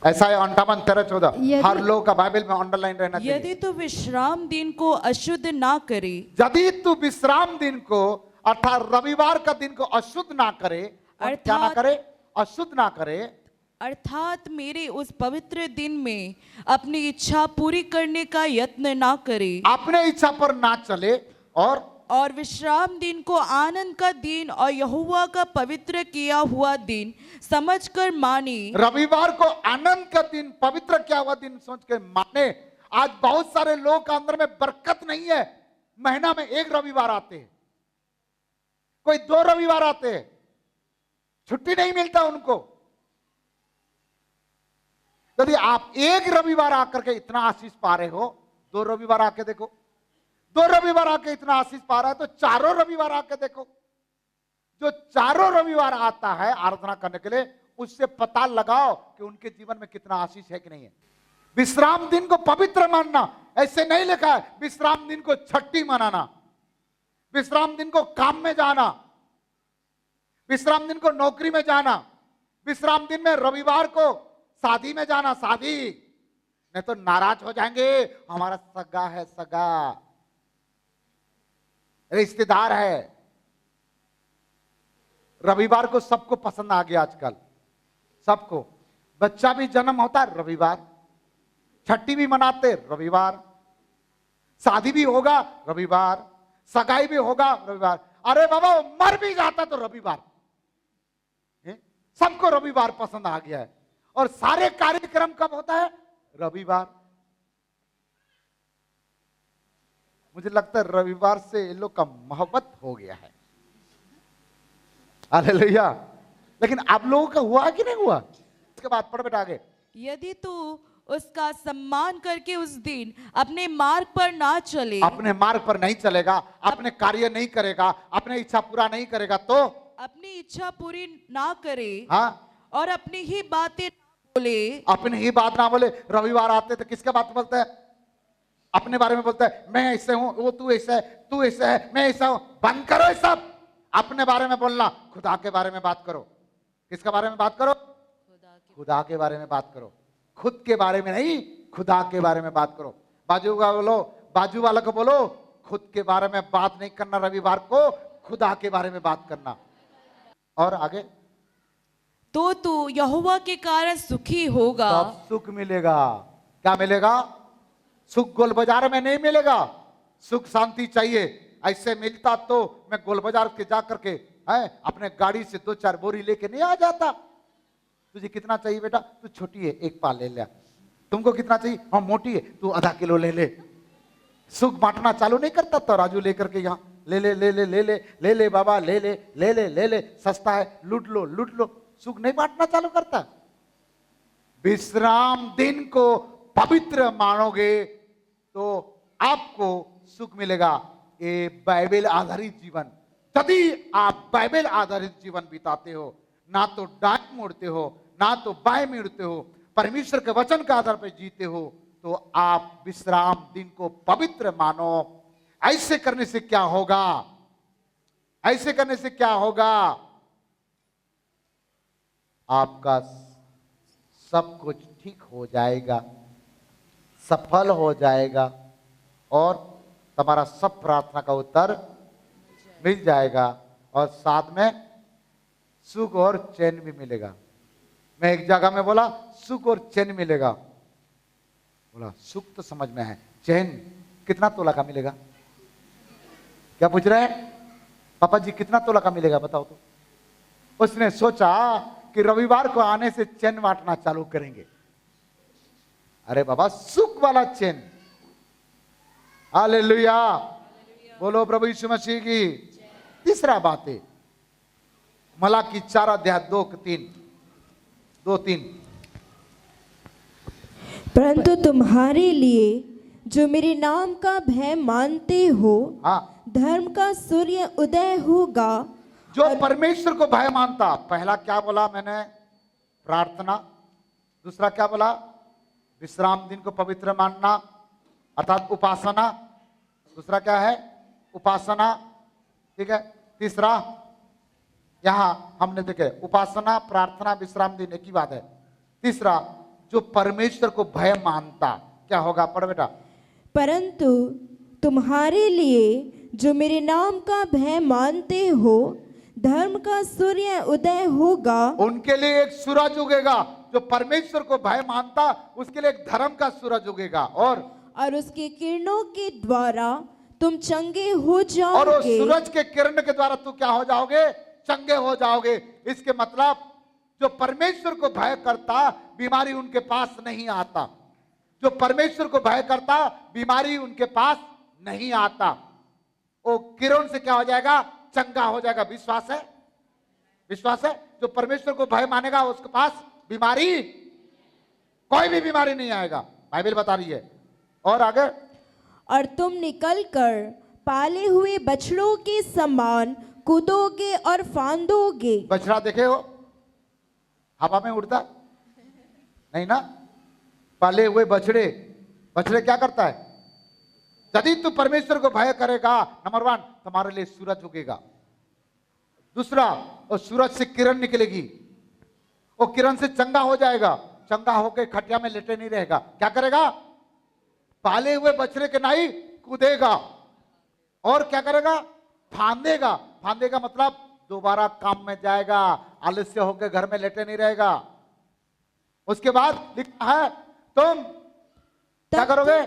ऐसा है 58 13 14। हर लोग का बाइबल में अंडरलाइन रहना चाहिए। यदि तू विश्राम दिन को अशुद्ध ना करे, यदि तू विश्राम दिन को अर्थात रविवार का दिन को अशुद्ध ना करे, और क्या ना करे, अशुद्ध ना करे, अर्थात मेरे उस पवित्र दिन में अपनी इच्छा पूरी करने का यत्न ना करे, अपने इच्छा पर ना चले, और विश्राम दिन को आनंद का दिन और यहोवा का पवित्र किया हुआ दिन समझकर माने। रविवार को आनंद का दिन, पवित्र किया हुआ दिन सोच के माने। आज बहुत सारे लोगों के अंदर में बरकत नहीं है। महीना में 1 रविवार आते हैं, कोई 2 रविवार आते हैं, छुट्टी नहीं मिलता उनको। यदि आप 1 रविवार आकर के इतना आशीष पा रहे हो, 2 रविवार आके देखो। 2 रविवार आके इतना आशीष पा रहा है तो 4 रविवार आके देखो। जो 4 रविवार आता है आराधना करने के लिए, उससे पता लगाओ कि उनके जीवन में कितना आशीष है कि नहीं है। विश्राम दिन को पवित्र मानना, ऐसे नहीं लिखा है विश्राम दिन को छठी मनाना, विश्राम दिन को काम में जाना, विश्राम दिन को नौकरी में जाना, विश्राम दिन में रविवार को शादी में जाना। शादी नहीं तो नाराज हो जाएंगे, हमारा सगा है, सगा रिश्तेदार है। रविवार को सबको पसंद आ गया आजकल, सबको। बच्चा भी जन्म होता है रविवार, छठी भी मनाते रविवार, शादी भी होगा रविवार, सगाई भी होगा रविवार। अरे बाबा मर भी जाता तो रविवार। सबको रविवार पसंद आ गया है। और सारे कार्यक्रम कब होता है? रविवार। मुझे लगता है रविवार से इन लोग का मोहब्बत हो गया है। हालेलुया। लेकिन आप लोगों का हुआ कि नहीं हुआ? इसके बाद पढ़ बेटा आगे। यदि तू उसका सम्मान करके उस दिन अपने मार्ग पर ना चले, अपने मार्ग पर नहीं चलेगा, अपने कार्य नहीं करेगा, अपने इच्छा पूरा नहीं करेगा तो अपनी इच्छा पूरी ना करे, हाँ, और अपनी ही बातें ना बोले, अपनी ही बात ना बोले। रविवार आते तो किसके बात बोलता है? अपने बारे में बोलता है, मैं ऐसे हूं, वो तू ऐसा है, तू ऐसा है, मैं ऐसा हूं। बंद करो ये सब, अपने बारे में बोलना। खुदा के बारे में बात करो। किसके बारे में बात करो? खुदा के बारे में बात करो। खुद के बारे में नहीं, खुदा के बारे में बात करो। बाजू वाला को बोलो खुद के बारे में बात नहीं करना, रविवार को खुदा के बारे में बात करना। और आगे, तो तू यहोवा के कारण सुखी होगा। तब सुख मिलेगा। क्या मिलेगा? सुख गोल बाजार में नहीं मिलेगा। सुख शांति चाहिए। ऐसे मिलता तो मैं गोल बाजार के जा करके अपने गाड़ी से 2-4 बोरी लेके नहीं आ जाता। तुझे कितना चाहिए बेटा? तू छोटी है, 1 पा ले ले। तुमको कितना चाहिए? हाँ मोटी है, तू आधा किलो ले ले। सुख बांटना चालू नहीं करता तो राजू लेकर के यहाँ ले ले ले ले ले ले ले ले बाबा ले ले ले ले ले ले, सस्ता है, लूट लो लूट लो। सुख नहीं बांटना चालू करता। विश्राम दिन को पवित्र मानोगे तो आपको सुख मिलेगा। ये बाइबल आधारित जीवन, यदि आप बाइबल आधारित जीवन बिताते हो, ना तो दाएं मुड़ते हो ना तो बाएं मुड़ते हो, परमेश्वर के वचन के आधार पर जीते हो, तो आप विश्राम दिन को पवित्र मानो। ऐसे करने से क्या होगा? ऐसे करने से क्या होगा? आपका सब कुछ ठीक हो जाएगा, सफल हो जाएगा, और तुम्हारा सब प्रार्थना का उत्तर मिल जाएगा, और साथ में सुख और चैन भी मिलेगा। मैं एक जगह में बोला सुख और चैन मिलेगा। बोला सुख तो समझ में है, चैन कितना तोला का मिलेगा? क्या पूछ रहे हैं? पापा जी कितना तोला का मिलेगा बताओ तो। उसने सोचा कि रविवार को आने से चैन बांटना चालू करेंगे। अरे बाबा सुख वाला चैन। हालेलुया, बोलो प्रभु यीशु मसीह की। तीसरा बात है मलाकी 4 अध्याय 2-3। परंतु तुम्हारे लिए जो मेरे नाम का भय मानते हो, हाँ, धर्म का सूर्य उदय होगा। जो परमेश्वर को भय मानता। पहला क्या बोला मैंने? प्रार्थना, दूसरा क्या बोला? विश्राम दिन को पवित्र मानना अर्थात उपासना। दूसरा क्या है? उपासना। ठीक है। तीसरा यहां हमने देखे उपासना, प्रार्थना, विश्राम दिन एक ही बात है। तीसरा जो परमेश्वर को भय मानता, क्या होगा? पढ़ बेटा। परंतु तुम्हारे लिए जो मेरे नाम का भय मानते हो, धर्म का सूर्य उदय होगा। उनके लिए एक सूरज उगेगा। जो परमेश्वर को भय मानता उसके लिए एक धर्म का सूरज उगेगा और उसके किरणों के द्वारा तुम चंगे हो और जाओगे। उस सूरज के किरण के द्वारा तू क्या हो जाओगे? चंगे हो जाओगे। इसके मतलब जो परमेश्वर को भय करता बीमारी उनके पास नहीं आता। जो परमेश्वर को भय करता बीमारी उनके पास नहीं आता। वो किरण से क्या हो जाएगा? चंगा हो जाएगा। विश्वास है? विश्वास है? जो परमेश्वर को भय मानेगा उसके पास बीमारी, कोई भी बीमारी नहीं आएगा, बाइबल बता रही है। और आगे, और तुम निकलकर पाले हुए बछड़ों के समान कूदोगे और फांदोगे। बछड़ा देखे हो हवा में उड़ता? नहीं ना। पाले हुए बछड़े, बछड़े क्या करता है? यदि तू परमेश्वर को भय करेगा, नंबर 1 तुम्हारे लिए सूरज उगेगा। दूसरा, और सूरज से किरण निकलेगी, वो किरण से चंगा हो जाएगा। चंगा होकर खटिया में लेटे नहीं रहेगा। क्या करेगा? पाले हुए बछड़े के नाई कूदेगा और क्या करेगा? फांदेगा। फांदेगा मतलब दोबारा काम में जाएगा, आलस्य होकर घर में लेटे नहीं रहेगा। उसके बाद लिखा है तुम क्या करोगे?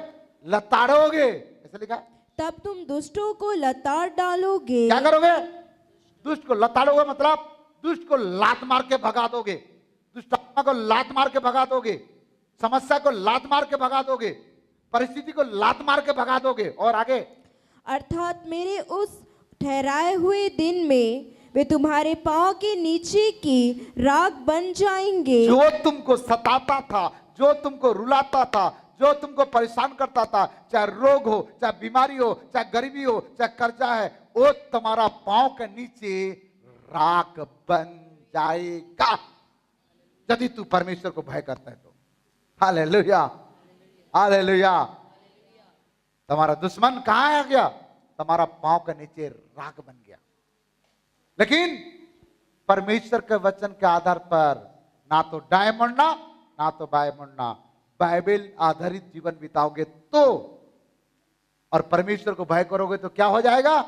लताड़ोगे, ऐसे लिखा है। तब तुम दुष्टों को लताड़ डालोगे। क्या करोगे? दुष्ट को लताड़ोगे मतलब दुष्ट को लात मार के भगा दोगे। दुष्ट आत्मा को लात मार के भगा दोगे। समस्या को लात मार के भगा दोगे। परिस्थिति को लात मार के भगा दोगे। और आगे, अर्थात मेरे उस ठहराए हुए दिन में वे तुम्हारे पांव के नीचे की राख बन जाएंगे। जो तुमको सताता था, जो तुमको रुलाता था, जो तुमको परेशान करता था, चाहे रोग हो, चाहे बीमारी हो, चाहे गरीबी हो, चाहे कर्जा है, वो तुम्हारा पांव के नीचे राख बन जाएगा यदि तू परमेश्वर को भय करता है तो। Hallelujah, hallelujah. तुम्हारा दुश्मन कहां आ गया? तुम्हारा पांव के नीचे राख बन गया। लेकिन परमेश्वर के वचन के आधार पर ना तो दाएं मुड़ना ना तो बाएं मुड़ना, बाइबल आधारित जीवन बिताओगे तो, और परमेश्वर को भय करोगे तो क्या हो जाएगा?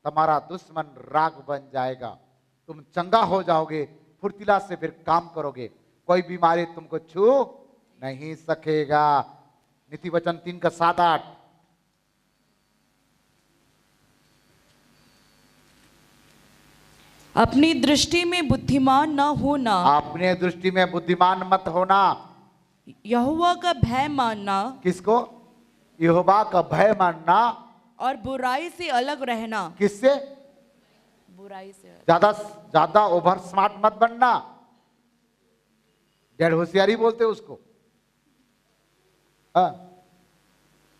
तुम्हारा दुश्मन राख बन जाएगा। तुम चंगा हो जाओगे, फुर्तीला से फिर काम करोगे, कोई बीमारी तुमको छू नहीं सकेगा। नीति वचन 3:7-8। अपनी दृष्टि में बुद्धिमान न होना, अपने दृष्टि में बुद्धिमान मत होना। यहोवा का भय मानना, किसको? यहोवा का भय मानना और बुराई से अलग रहना। किससे? बुराई से अलग। ज्यादा ओवर स्मार्ट मत बनना। डेढ़ होशियारी बोलते उसको।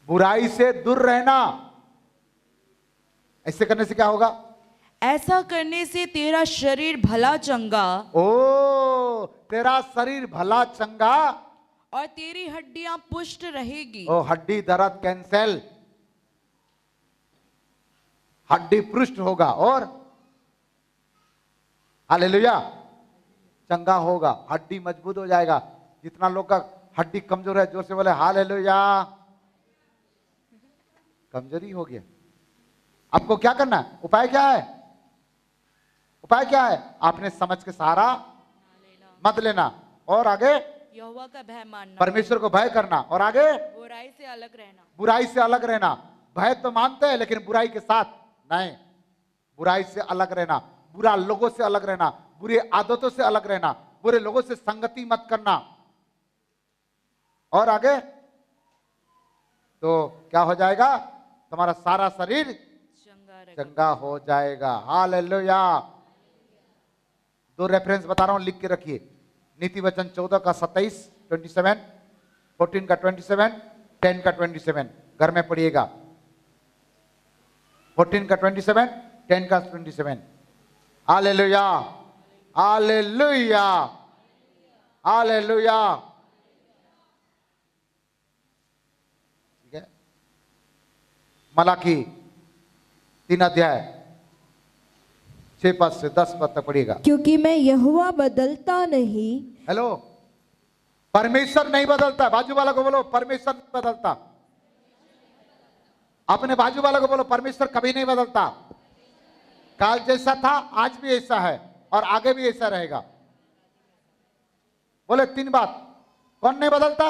बुराई से दूर रहना। ऐसे करने से क्या होगा? ऐसा करने से तेरा शरीर भला चंगा ओ, तेरा शरीर भला चंगा और तेरी हड्डियां पुष्ट रहेगी। ओ, हड्डी दर्द कैंसल, हड्डी पृष्ठ होगा और हालेलुया चंगा होगा, हड्डी मजबूत हो जाएगा। जितना लोग का हड्डी कमजोर है, जोर से बोले हालेलुया। कमजोरी हो गया। आपको क्या करना है? उपाय क्या है? उपाय क्या है? आपने समझ के सहारा मत लेना और आगे यहोवा का भय मानना, परमेश्वर को भय करना और आगे बुराई से अलग रहना। बुराई से अलग रहना। भय तो मानते हैं लेकिन बुराई के साथ नहीं। बुराई से अलग रहना, बुरा लोगों से अलग रहना, बुरी आदतों से अलग रहना, बुरे लोगों से संगति मत करना। और आगे तो क्या हो जाएगा? तुम्हारा सारा शरीर चंगा हो जाएगा। हालेलुया। 2 रेफरेंस बता रहा हूं, लिख के रखिए। नीति वचन 14:27, 27, 14:27, 10:27, घर में पढ़िएगा। 14:27, 10:27। Hallelujah, hallelujah, hallelujah. मलाकी 3 अध्याय 6 पद से 10 पद तक पढ़िएगा। क्योंकि मैं यहोवा बदलता नहीं। हेलो, परमेश्वर नहीं बदलता। बाजू वाला को बोलो परमेश्वर नहीं बदलता। अपने बाजू वाला को बोलो परमेश्वर कभी नहीं बदलता। काल जैसा था आज भी ऐसा है और आगे भी ऐसा रहेगा। बोले 3 बात। कौन नहीं बदलता?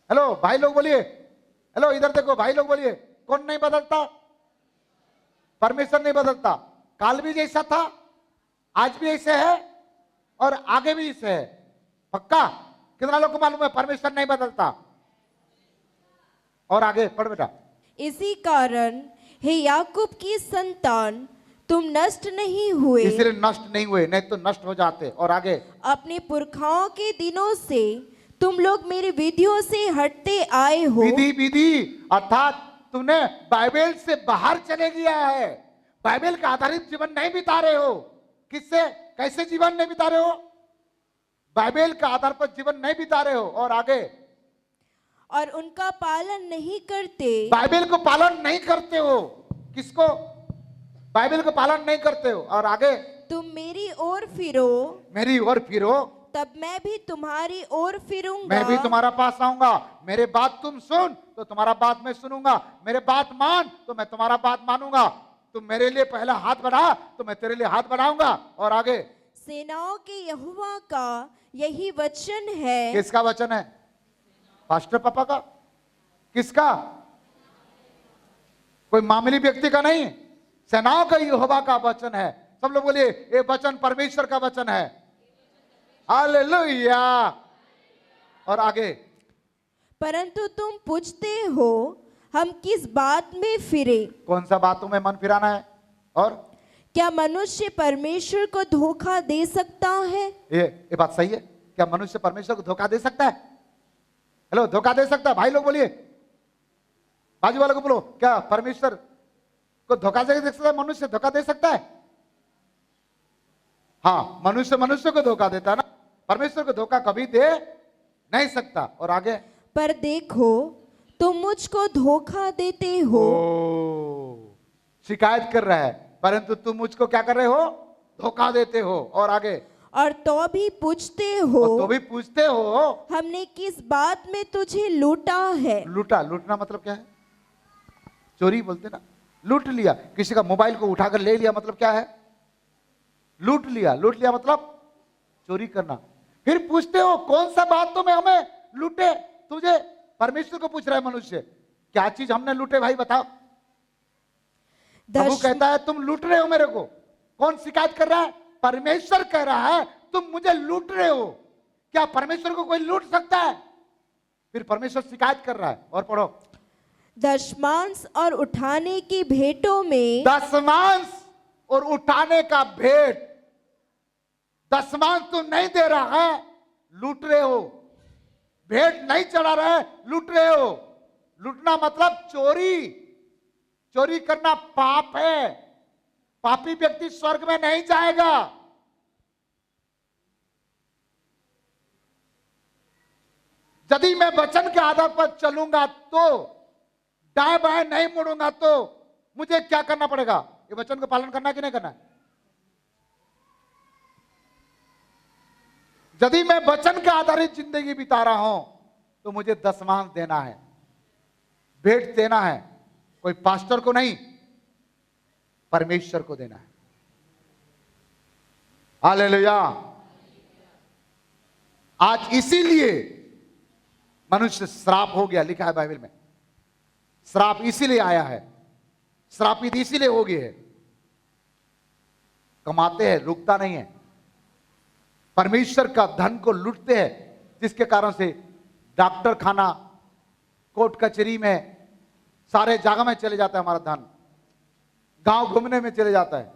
हेलो भाई लोग बोलिए। हेलो इधर देखो भाई लोग बोलिए, कौन नहीं बदलता? परमेश्वर नहीं बदलता। काल भी जैसा था आज भी ऐसे है और आगे भी ऐसे है। पक्का? कितना लोग को मालूम है परमेश्वर नहीं बदलता? और आगे पढ़ बेटा। इसी कारण हे याकूब की संतान, तुम नष्ट नहीं हुए, इसलिए नष्ट नहीं हुए, नहीं तो नष्ट हो जाते। और आगे, अपने पुरखाओं के दिनों से तुम लोग मेरी विधियों से हटते आए हो। विधि विधि अर्थात तुमने बाइबल से बाहर चले गया है। बाइबल का आधारित जीवन नहीं बिता रहे हो। किससे कैसे जीवन नहीं बिता रहे हो? बाइबल का आधार पर जीवन नहीं बिता रहे हो। और आगे, और उनका पालन नहीं करते। बाइबल को पालन नहीं करते हो। किसको? बाइबल को पालन नहीं करते हो। और आगे, तुम मेरी ओर फिरो, मेरी ओर फिरो, तब मैं भी तुम्हारी ओर फिरूंगा। मैं भी तुम्हारा पास आऊंगा। मेरे बात तुम सुन तो तुम्हारा बात मैं सुनूंगा। मेरे बात मान तो मैं तुम्हारा बात मानूंगा। तुम मेरे लिए पहला हाथ बढ़ा तो मैं तेरे लिए हाथ बढ़ाऊंगा। और आगे, सेनाओं के यहोवा का यही वचन है। किसका वचन है? पास्टर पापा का? किसका? कोई मामूली व्यक्ति का नहीं, सेनाओं का यहोवा का वचन है। सब लोग बोलिए ये वचन परमेश्वर का वचन है। हालेलुया। और आगे, परंतु तुम पूछते हो हम किस बात में फिरे। कौन सा बातों में मन फिराना है? और क्या मनुष्य परमेश्वर को धोखा दे सकता है? ये बात सही है। क्या मनुष्य परमेश्वर को धोखा दे सकता है? हेलो, धोखा दे सकता है? भाई लोग बोलिए। बाजू वालों को बोलो, क्या परमेश्वर को धोखा दे सकता है? मनुष्य धोखा दे सकता है? हाँ, मनुष्य मनुष्य को धोखा देता है ना, परमेश्वर को धोखा कभी दे नहीं सकता। और आगे, पर देखो तुम मुझको धोखा देते हो। शिकायत कर रहा है, परंतु तुम मुझको क्या कर रहे हो? धोखा देते हो। और आगे, और तो भी पूछते हो तो भी पूछते हो हमने किस बात में तुझे लूटा है। लूटा, लूटना मतलब क्या है? चोरी बोलते ना, लूट लिया। किसी का मोबाइल को उठाकर ले लिया मतलब क्या है? लूट लिया। लूट लिया मतलब चोरी करना। फिर पूछते हो कौन सा बात तो में हमें लूटे? तुझे परमेश्वर को पूछ रहा है मनुष्य, क्या चीज हमने लूटे भाई बताओ। प्रभु कहता है तुम लूट रहे हो मेरे को। कौन शिकायत कर रहा है? परमेश्वर कह रहा है तुम मुझे लूट रहे हो। क्या परमेश्वर को कोई लूट सकता है? फिर परमेश्वर शिकायत कर रहा है। और पढ़ो, दशमांश और उठाने की भेंटों में, दशमांश और उठाने का भेंट। दशमांश तुम नहीं दे रहा है, लूट रहे हो। भेंट नहीं चढ़ा रहे, लूट रहे हो। लूटना मतलब चोरी। चोरी करना पाप है। पापी व्यक्ति स्वर्ग में नहीं जाएगा। यदि मैं वचन के आधार पर चलूंगा तो, दाएं बाएं नहीं मुड़ूंगा तो मुझे क्या करना पड़ेगा? ये वचन को पालन करना कि नहीं करना? यदि मैं वचन के आधारित जिंदगी बिता रहा हूं तो मुझे दशमांश देना है, भेंट देना है। कोई पास्टर को नहीं, परमेश्वर को देना है। हालेलुया। आज इसीलिए मनुष्य श्राप हो गया, लिखा है बाइबल में। श्राप इसीलिए आया है, श्रापित इसीलिए हो गए है। कमाते हैं, रुकता नहीं है, परमेश्वर का धन को लूटते हैं, जिसके कारण से डॉक्टर खाना, कोर्ट कचहरी में, सारे जगह में चले जाता है हमारा धन। गांव घूमने में चले जाता है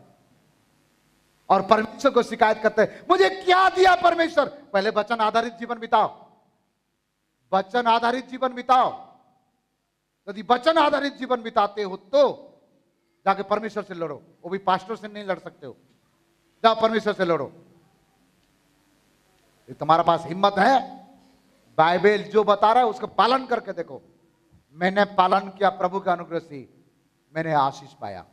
और परमेश्वर को शिकायत करते हैं, मुझे क्या दिया परमेश्वर? पहले वचन आधारित जीवन बिताओ। वचन आधारित जीवन बिताओ। यदि वचन आधारित जीवन बिताते हो तो जाके परमेश्वर से लड़ो। वो भी पास्टर से नहीं लड़ सकते हो, जाओ परमेश्वर से लड़ो। तुम्हारा पास हिम्मत है, बाइबल जो बता रहा है उसका पालन करके देखो। मैंने पालन किया प्रभु के अनुग्रह से, मैंने आशीष पाया।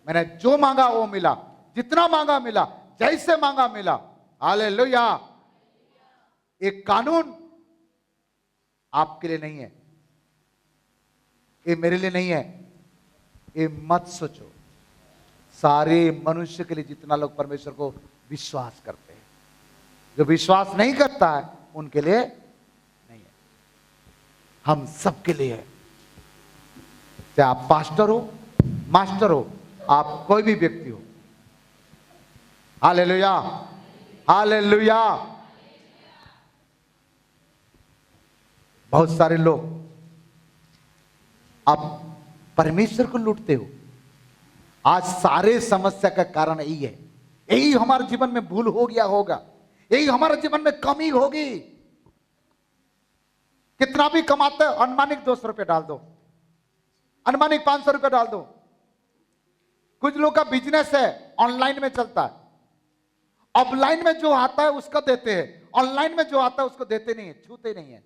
मैंने जो मांगा वो मिला, जितना मांगा मिला, जैसे मांगा मिला। हालेलुया। एक कानून आपके लिए नहीं है, ये मेरे लिए नहीं है, ये मत सोचो। सारे मनुष्य के लिए, जितना लोग परमेश्वर को विश्वास करते हैं। जो विश्वास नहीं करता है उनके लिए नहीं है, हम सबके लिए है। चाहे आप पास्टर हो, मास्टर हो, आप कोई भी व्यक्ति हो। Hallelujah, hallelujah. बहुत सारे लोग आप परमेश्वर को लूटते हो। आज सारे समस्या का कारण यही है। यही हमारे जीवन में भूल हो गया होगा, यही हमारे जीवन में कमी होगी। कितना भी कमाते हो, अनुमानिक 200 रुपये डाल दो, अनुमानिक 500 रुपये डाल दो। कुछ लोग का बिजनेस है ऑनलाइन में चलता है, ऑफलाइन में जो आता है उसका देते हैं, ऑनलाइन में जो आता है उसको देते नहीं है, छूते नहीं है।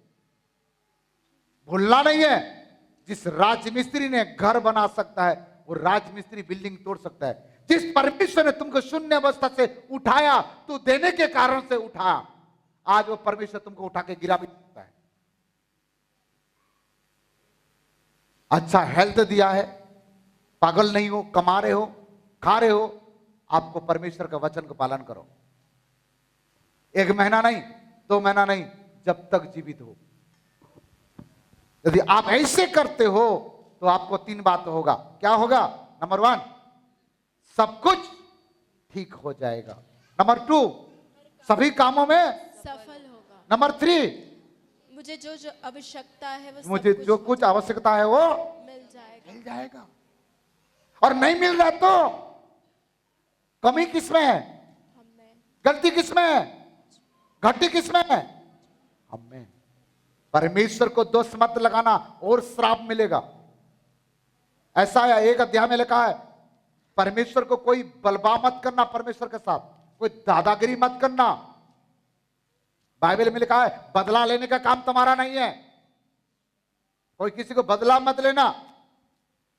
भूलना नहीं है, जिस राजमिस्त्री ने घर बना सकता है वो राजमिस्त्री बिल्डिंग तोड़ सकता है। जिस परमेश्वर ने तुमको शून्य अवस्था से उठाया, तू देने के कारण से उठाया, आज वो परमेश्वर तुमको उठा के गिरा भी सकता है। अच्छा हेल्थ दिया है, पागल नहीं हो, कमा रहे हो, खा रहे हो, आपको परमेश्वर का वचन को पालन करो। 1 महीना नहीं, 2 महीना नहीं, जब तक जीवित हो। यदि आप ऐसे करते हो तो आपको 3 बात होगा। क्या होगा? नंबर 1, सब कुछ ठीक हो जाएगा। नंबर 2, सभी कामों में सफल होगा। नंबर 3, मुझे जो जो आवश्यकता है वो मुझे जो कुछ आवश्यकता है वो मिल जाएगा। मिल जाएगा। और नहीं मिल रहा तो कमी किसमें है? हमें गलती किसमें है? घटी किसमें है? हमें। परमेश्वर को दोष मत लगाना और श्राप मिलेगा। ऐसा है, 1 अध्याय में लिखा है, परमेश्वर को कोई बलवा मत करना, परमेश्वर के साथ कोई दादागिरी मत करना। बाइबल में लिखा है बदला लेने का काम तुम्हारा नहीं है। कोई किसी को बदला मत लेना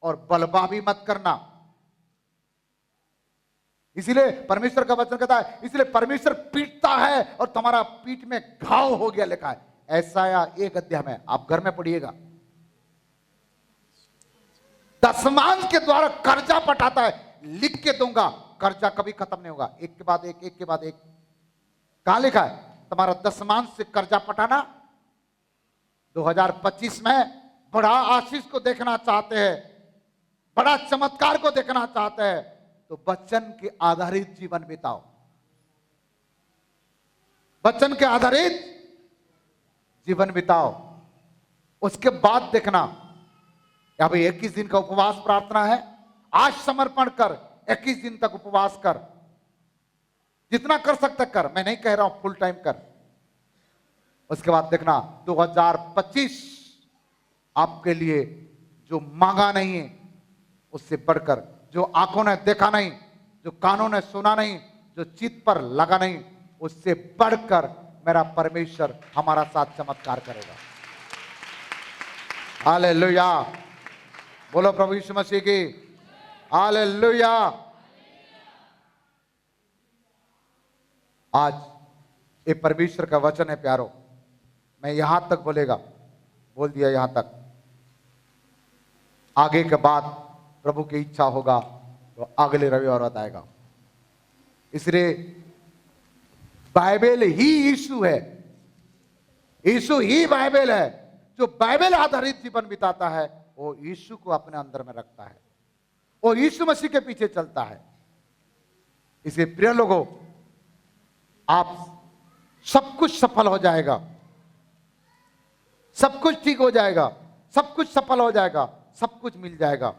और बलवा भी मत करना। इसीलिए परमेश्वर का वचन कहता है, इसलिए परमेश्वर पीटता है और तुम्हारा पीठ में घाव हो गया, लिखा है ऐसा। 1 अध्याय में आप घर में पढ़िएगा। दशमांश के द्वारा कर्जा पटाता है, लिख के दूंगा, कर्जा कभी खत्म नहीं होगा। एक के बाद एक, एक के बाद एक। कहां लिखा है? तुम्हारा दशमांश से कर्जा पटाना। 2025 में बड़ा आशीष को देखना चाहते हैं, बड़ा चमत्कार को देखना चाहते हैं, तो वचन के आधारित जीवन बिताओ। वचन के आधारित जीवन बिताओ। उसके बाद देखना, या भाई 21 दिन का उपवास प्रार्थना है, आज समर्पण कर, 21 दिन तक उपवास कर, जितना कर सकते कर। मैं नहीं कह रहा हूं फुल टाइम कर। उसके बाद देखना 2025 आपके लिए जो मांगा नहीं है उससे बढ़कर, जो आंखों ने देखा नहीं, जो कानों ने सुना नहीं, जो चित्त पर लगा नहीं, उससे बढ़कर मेरा परमेश्वर हमारा साथ चमत्कार करेगा। हालेलुया। बोलो प्रभु यीशु मसीह की हालेलुया। आज ये परमेश्वर का वचन है प्यारो। मैं यहां तक बोल दिया यहां तक। आगे के बाद प्रभु की इच्छा होगा तो अगले रविवार बताएगा। इसलिए बाइबल ही यीशु है, यीशु ही बाइबल है। जो बाइबल आधारित जीवन बिताता है वो यीशु को अपने अंदर में रखता है, वो यीशु मसीह के पीछे चलता है। इसलिए प्रिय लोगों, आप सब कुछ सफल हो जाएगा, सब कुछ ठीक हो जाएगा, सब कुछ सफल हो जाएगा, सब कुछ मिल जाएगा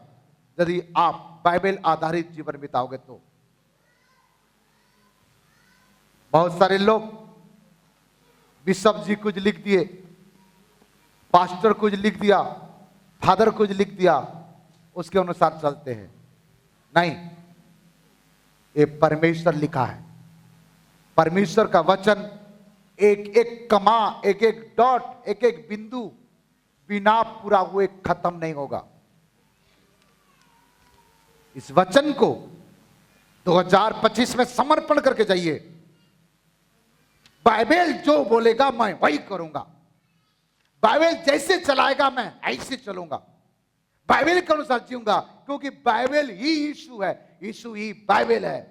यदि आप बाइबल आधारित जीवन बिताओगे तो। बहुत सारे लोग बिशप जी कुछ लिख दिए, पास्टर कुछ लिख दिया, फादर कुछ लिख दिया, उसके अनुसार चलते हैं। नहीं, ये परमेश्वर लिखा है। परमेश्वर का वचन एक एक कमा, एक एक डॉट, एक एक बिंदु बिना पूरा हुए खत्म नहीं होगा। इस वचन को 2025 में समर्पण करके जाइए। बाइबल जो बोलेगा मैं वही करूंगा, बाइबल जैसे चलाएगा मैं ऐसे चलूंगा, बाइबल के अनुसार जीऊंगा, क्योंकि बाइबल ही यीशु है, यीशु ही बाइबल है।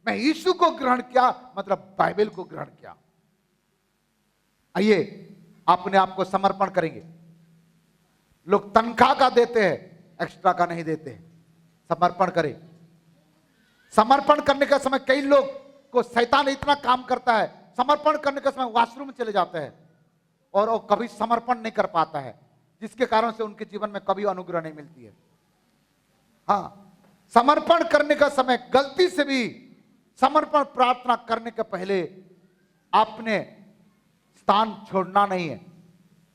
मैं यीशु को ग्रहण किया मतलब बाइबल को ग्रहण किया। आइए अपने आप को समर्पण करेंगे। लोग तनख्वाह का देते हैं, एक्स्ट्रा का नहीं देते हैं। समर्पण करें। समर्पण करने का समय कई लोग को शैतान इतना काम करता है, समर्पण करने का समय वॉशरूम चले जाते हैं और वो कभी समर्पण नहीं कर पाता है, जिसके कारण से उनके जीवन में कभी अनुग्रह नहीं मिलती है। हाँ, समर्पण करने का समय गलती से भी समर्पण प्रार्थना करने के पहले आपने स्थान छोड़ना नहीं है,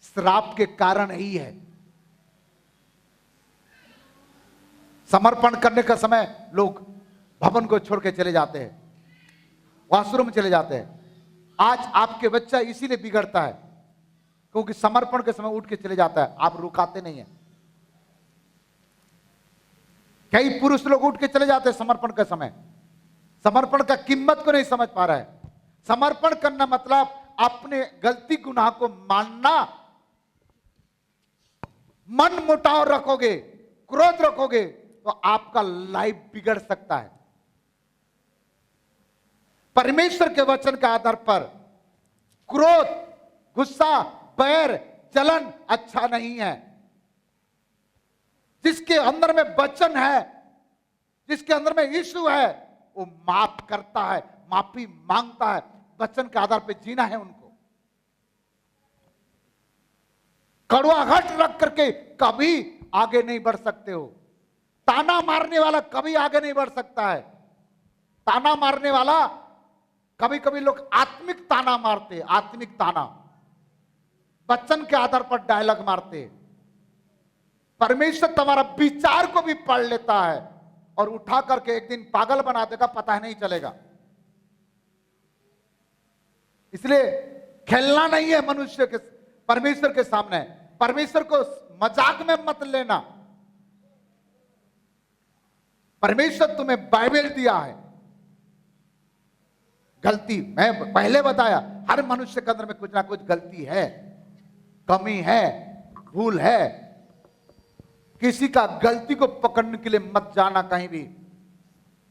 श्राप के कारण ही है। समर्पण करने का समय लोग भवन को छोड़ के चले जाते हैं, वॉशरूम चले जाते हैं। आज आपके बच्चा इसीलिए बिगड़ता है क्योंकि समर्पण के समय उठ के चले जाता है, आप रुकाते नहीं है। कई पुरुष लोग उठ के चले जाते हैं समर्पण के समय, समर्पण का कीमत को नहीं समझ पा रहा है। समर्पण करना मतलब अपने गलती गुनाह को मानना। मन मुटाव रखोगे, क्रोध रखोगे तो आपका लाइफ बिगड़ सकता है। परमेश्वर के वचन के आधार पर क्रोध, गुस्सा, बैर, जलन अच्छा नहीं है। जिसके अंदर में वचन है, जिसके अंदर में यीशु है, वो माफ करता है, माफी मांगता है। वचन के आधार पर जीना है उनको। कड़वाहट रख करके कभी आगे नहीं बढ़ सकते हो। ताना मारने वाला कभी आगे नहीं बढ़ सकता है। ताना मारने वाला, कभी कभी लोग आत्मिक ताना मारते, आत्मिक ताना वचन के आधार पर डायलॉग मारते। परमेश्वर तुम्हारा विचार को भी पढ़ लेता है और उठा करके एक दिन पागल बना देगा, पता ही नहीं चलेगा। इसलिए खेलना नहीं है मनुष्य के, परमेश्वर के सामने। परमेश्वर को मजाक में मत लेना। परमेश्वर तुम्हें बाइबल दिया है। गलती मैं पहले बताया, हर मनुष्य के अंदर में कुछ ना कुछ गलती है, कमी है, भूल है। किसी का गलती को पकड़ने के लिए मत जाना कहीं भी।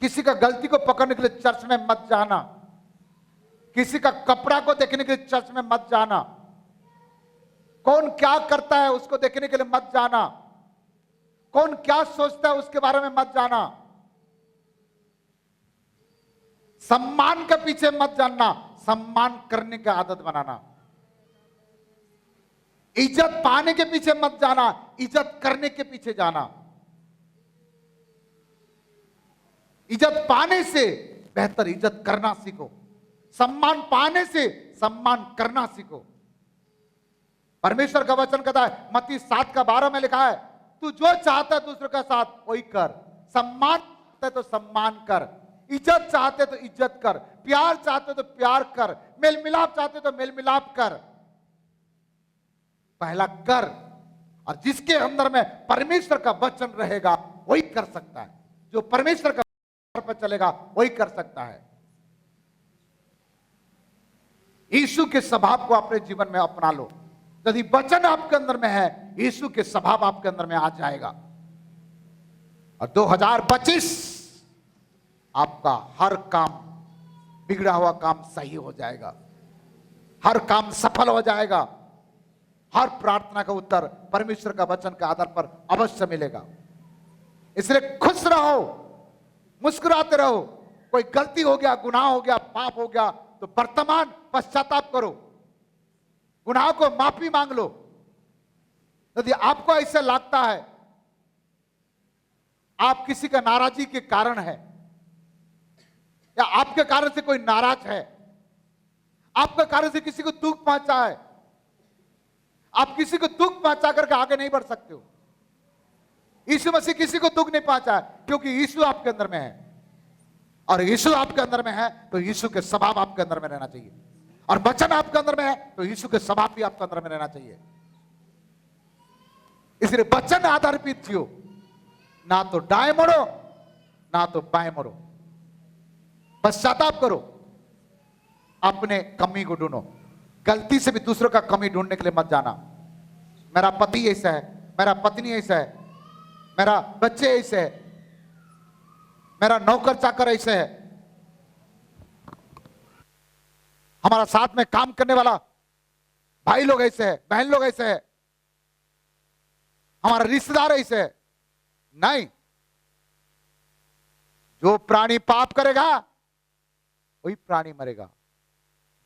किसी का गलती को पकड़ने के लिए चर्च में मत जाना। किसी का कपड़ा को देखने के लिए चर्च में मत जाना। कौन क्या करता है उसको देखने के लिए मत जाना। कौन क्या सोचता है उसके बारे में मत जाना। सम्मान के पीछे मत जानना, सम्मान करने की आदत बनाना। इज्जत पाने के पीछे मत जाना, इज्जत करने के पीछे जाना। इज्जत पाने से बेहतर इज्जत करना सीखो। सम्मान पाने से सम्मान करना सीखो। परमेश्वर का वचन कहता है, मत्ती 7:12 में लिखा है, तू जो चाहता है दूसरे का साथ वही कर। सम्मान चाहते है तो सम्मान कर, इज्जत चाहते तो इज्जत कर, प्यार चाहते तो प्यार कर, मेल मिलाप चाहते तो मेल मिलाप कर। पहला कर, और जिसके अंदर में परमेश्वर का वचन रहेगा वही कर सकता है। जो परमेश्वर का पर चलेगा वही कर सकता है। यीशु के स्वभाव को अपने जीवन में अपना लो। यदि वचन आपके अंदर में है, यीशु के स्वभाव आपके अंदर में आ जाएगा और 2025 आपका हर काम, बिगड़ा हुआ काम सही हो जाएगा। हर काम सफल हो जाएगा। हर प्रार्थना का उत्तर परमेश्वर का वचन के आधार पर अवश्य मिलेगा। इसलिए खुश रहो, मुस्कुराते रहो। कोई गलती हो गया, गुनाह हो गया, पाप हो गया तो वर्तमान पश्चाताप करो, गुनाह को माफी मांग लो। यदि आपको ऐसा लगता है आप किसी का नाराजगी के कारण है या आपके कारण से कोई नाराज है, आपके कारण से किसी को दुख पहुंचा है, आप किसी को दुख पहुंचा करके आगे नहीं बढ़ सकते हो। यीशु मसीह किसी को दुख नहीं पहुंचा है क्योंकि यीशु आपके अंदर में है, और यीशु आपके अंदर में है तो यीशु के स्वभाव आपके अंदर में रहना चाहिए, और वचन आपके अंदर में है तो यीशु के स्वभाव भी आपके अंदर में रहना चाहिए। इसलिए वचन आधारित जियो, ना तो दाएं मुड़ो ना तो बाएं मुड़ो। पश्चाताप करो, अपने कमी को ढूंढो। गलती से भी दूसरों का कमी ढूंढने के लिए मत जाना। मेरा पति ऐसा है, मेरा पत्नी ऐसा है, मेरा बच्चे ऐसे है, मेरा नौकर चाकर ऐसे है, हमारा साथ में काम करने वाला भाई लोग ऐसे है, बहन लोग ऐसे है, हमारा रिश्तेदार ऐसे है। नहीं, जो प्राणी पाप करेगा वही प्राणी मरेगा,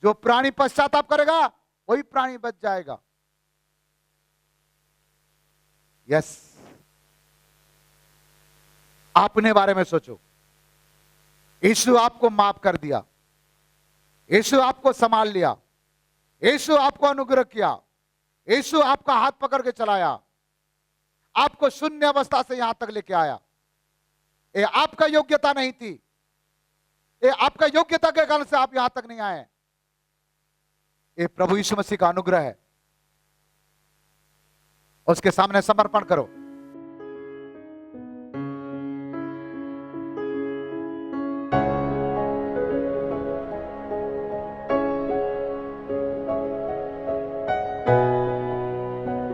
जो प्राणी पश्चाताप करेगा वही प्राणी बच जाएगा। यस, अपने बारे में सोचो। यीशु आपको माफ कर दिया, यीशु आपको संभाल लिया, यीशु आपको अनुग्रह किया, यीशु आपका हाथ पकड़ के चलाया, आपको शून्य अवस्था से यहां तक लेके आया। ये आपका योग्यता नहीं थी, ये आपका योग्यता के कारण से आप यहां तक नहीं आए। ये प्रभु यीशु मसीह का अनुग्रह है। उसके सामने समर्पण करो।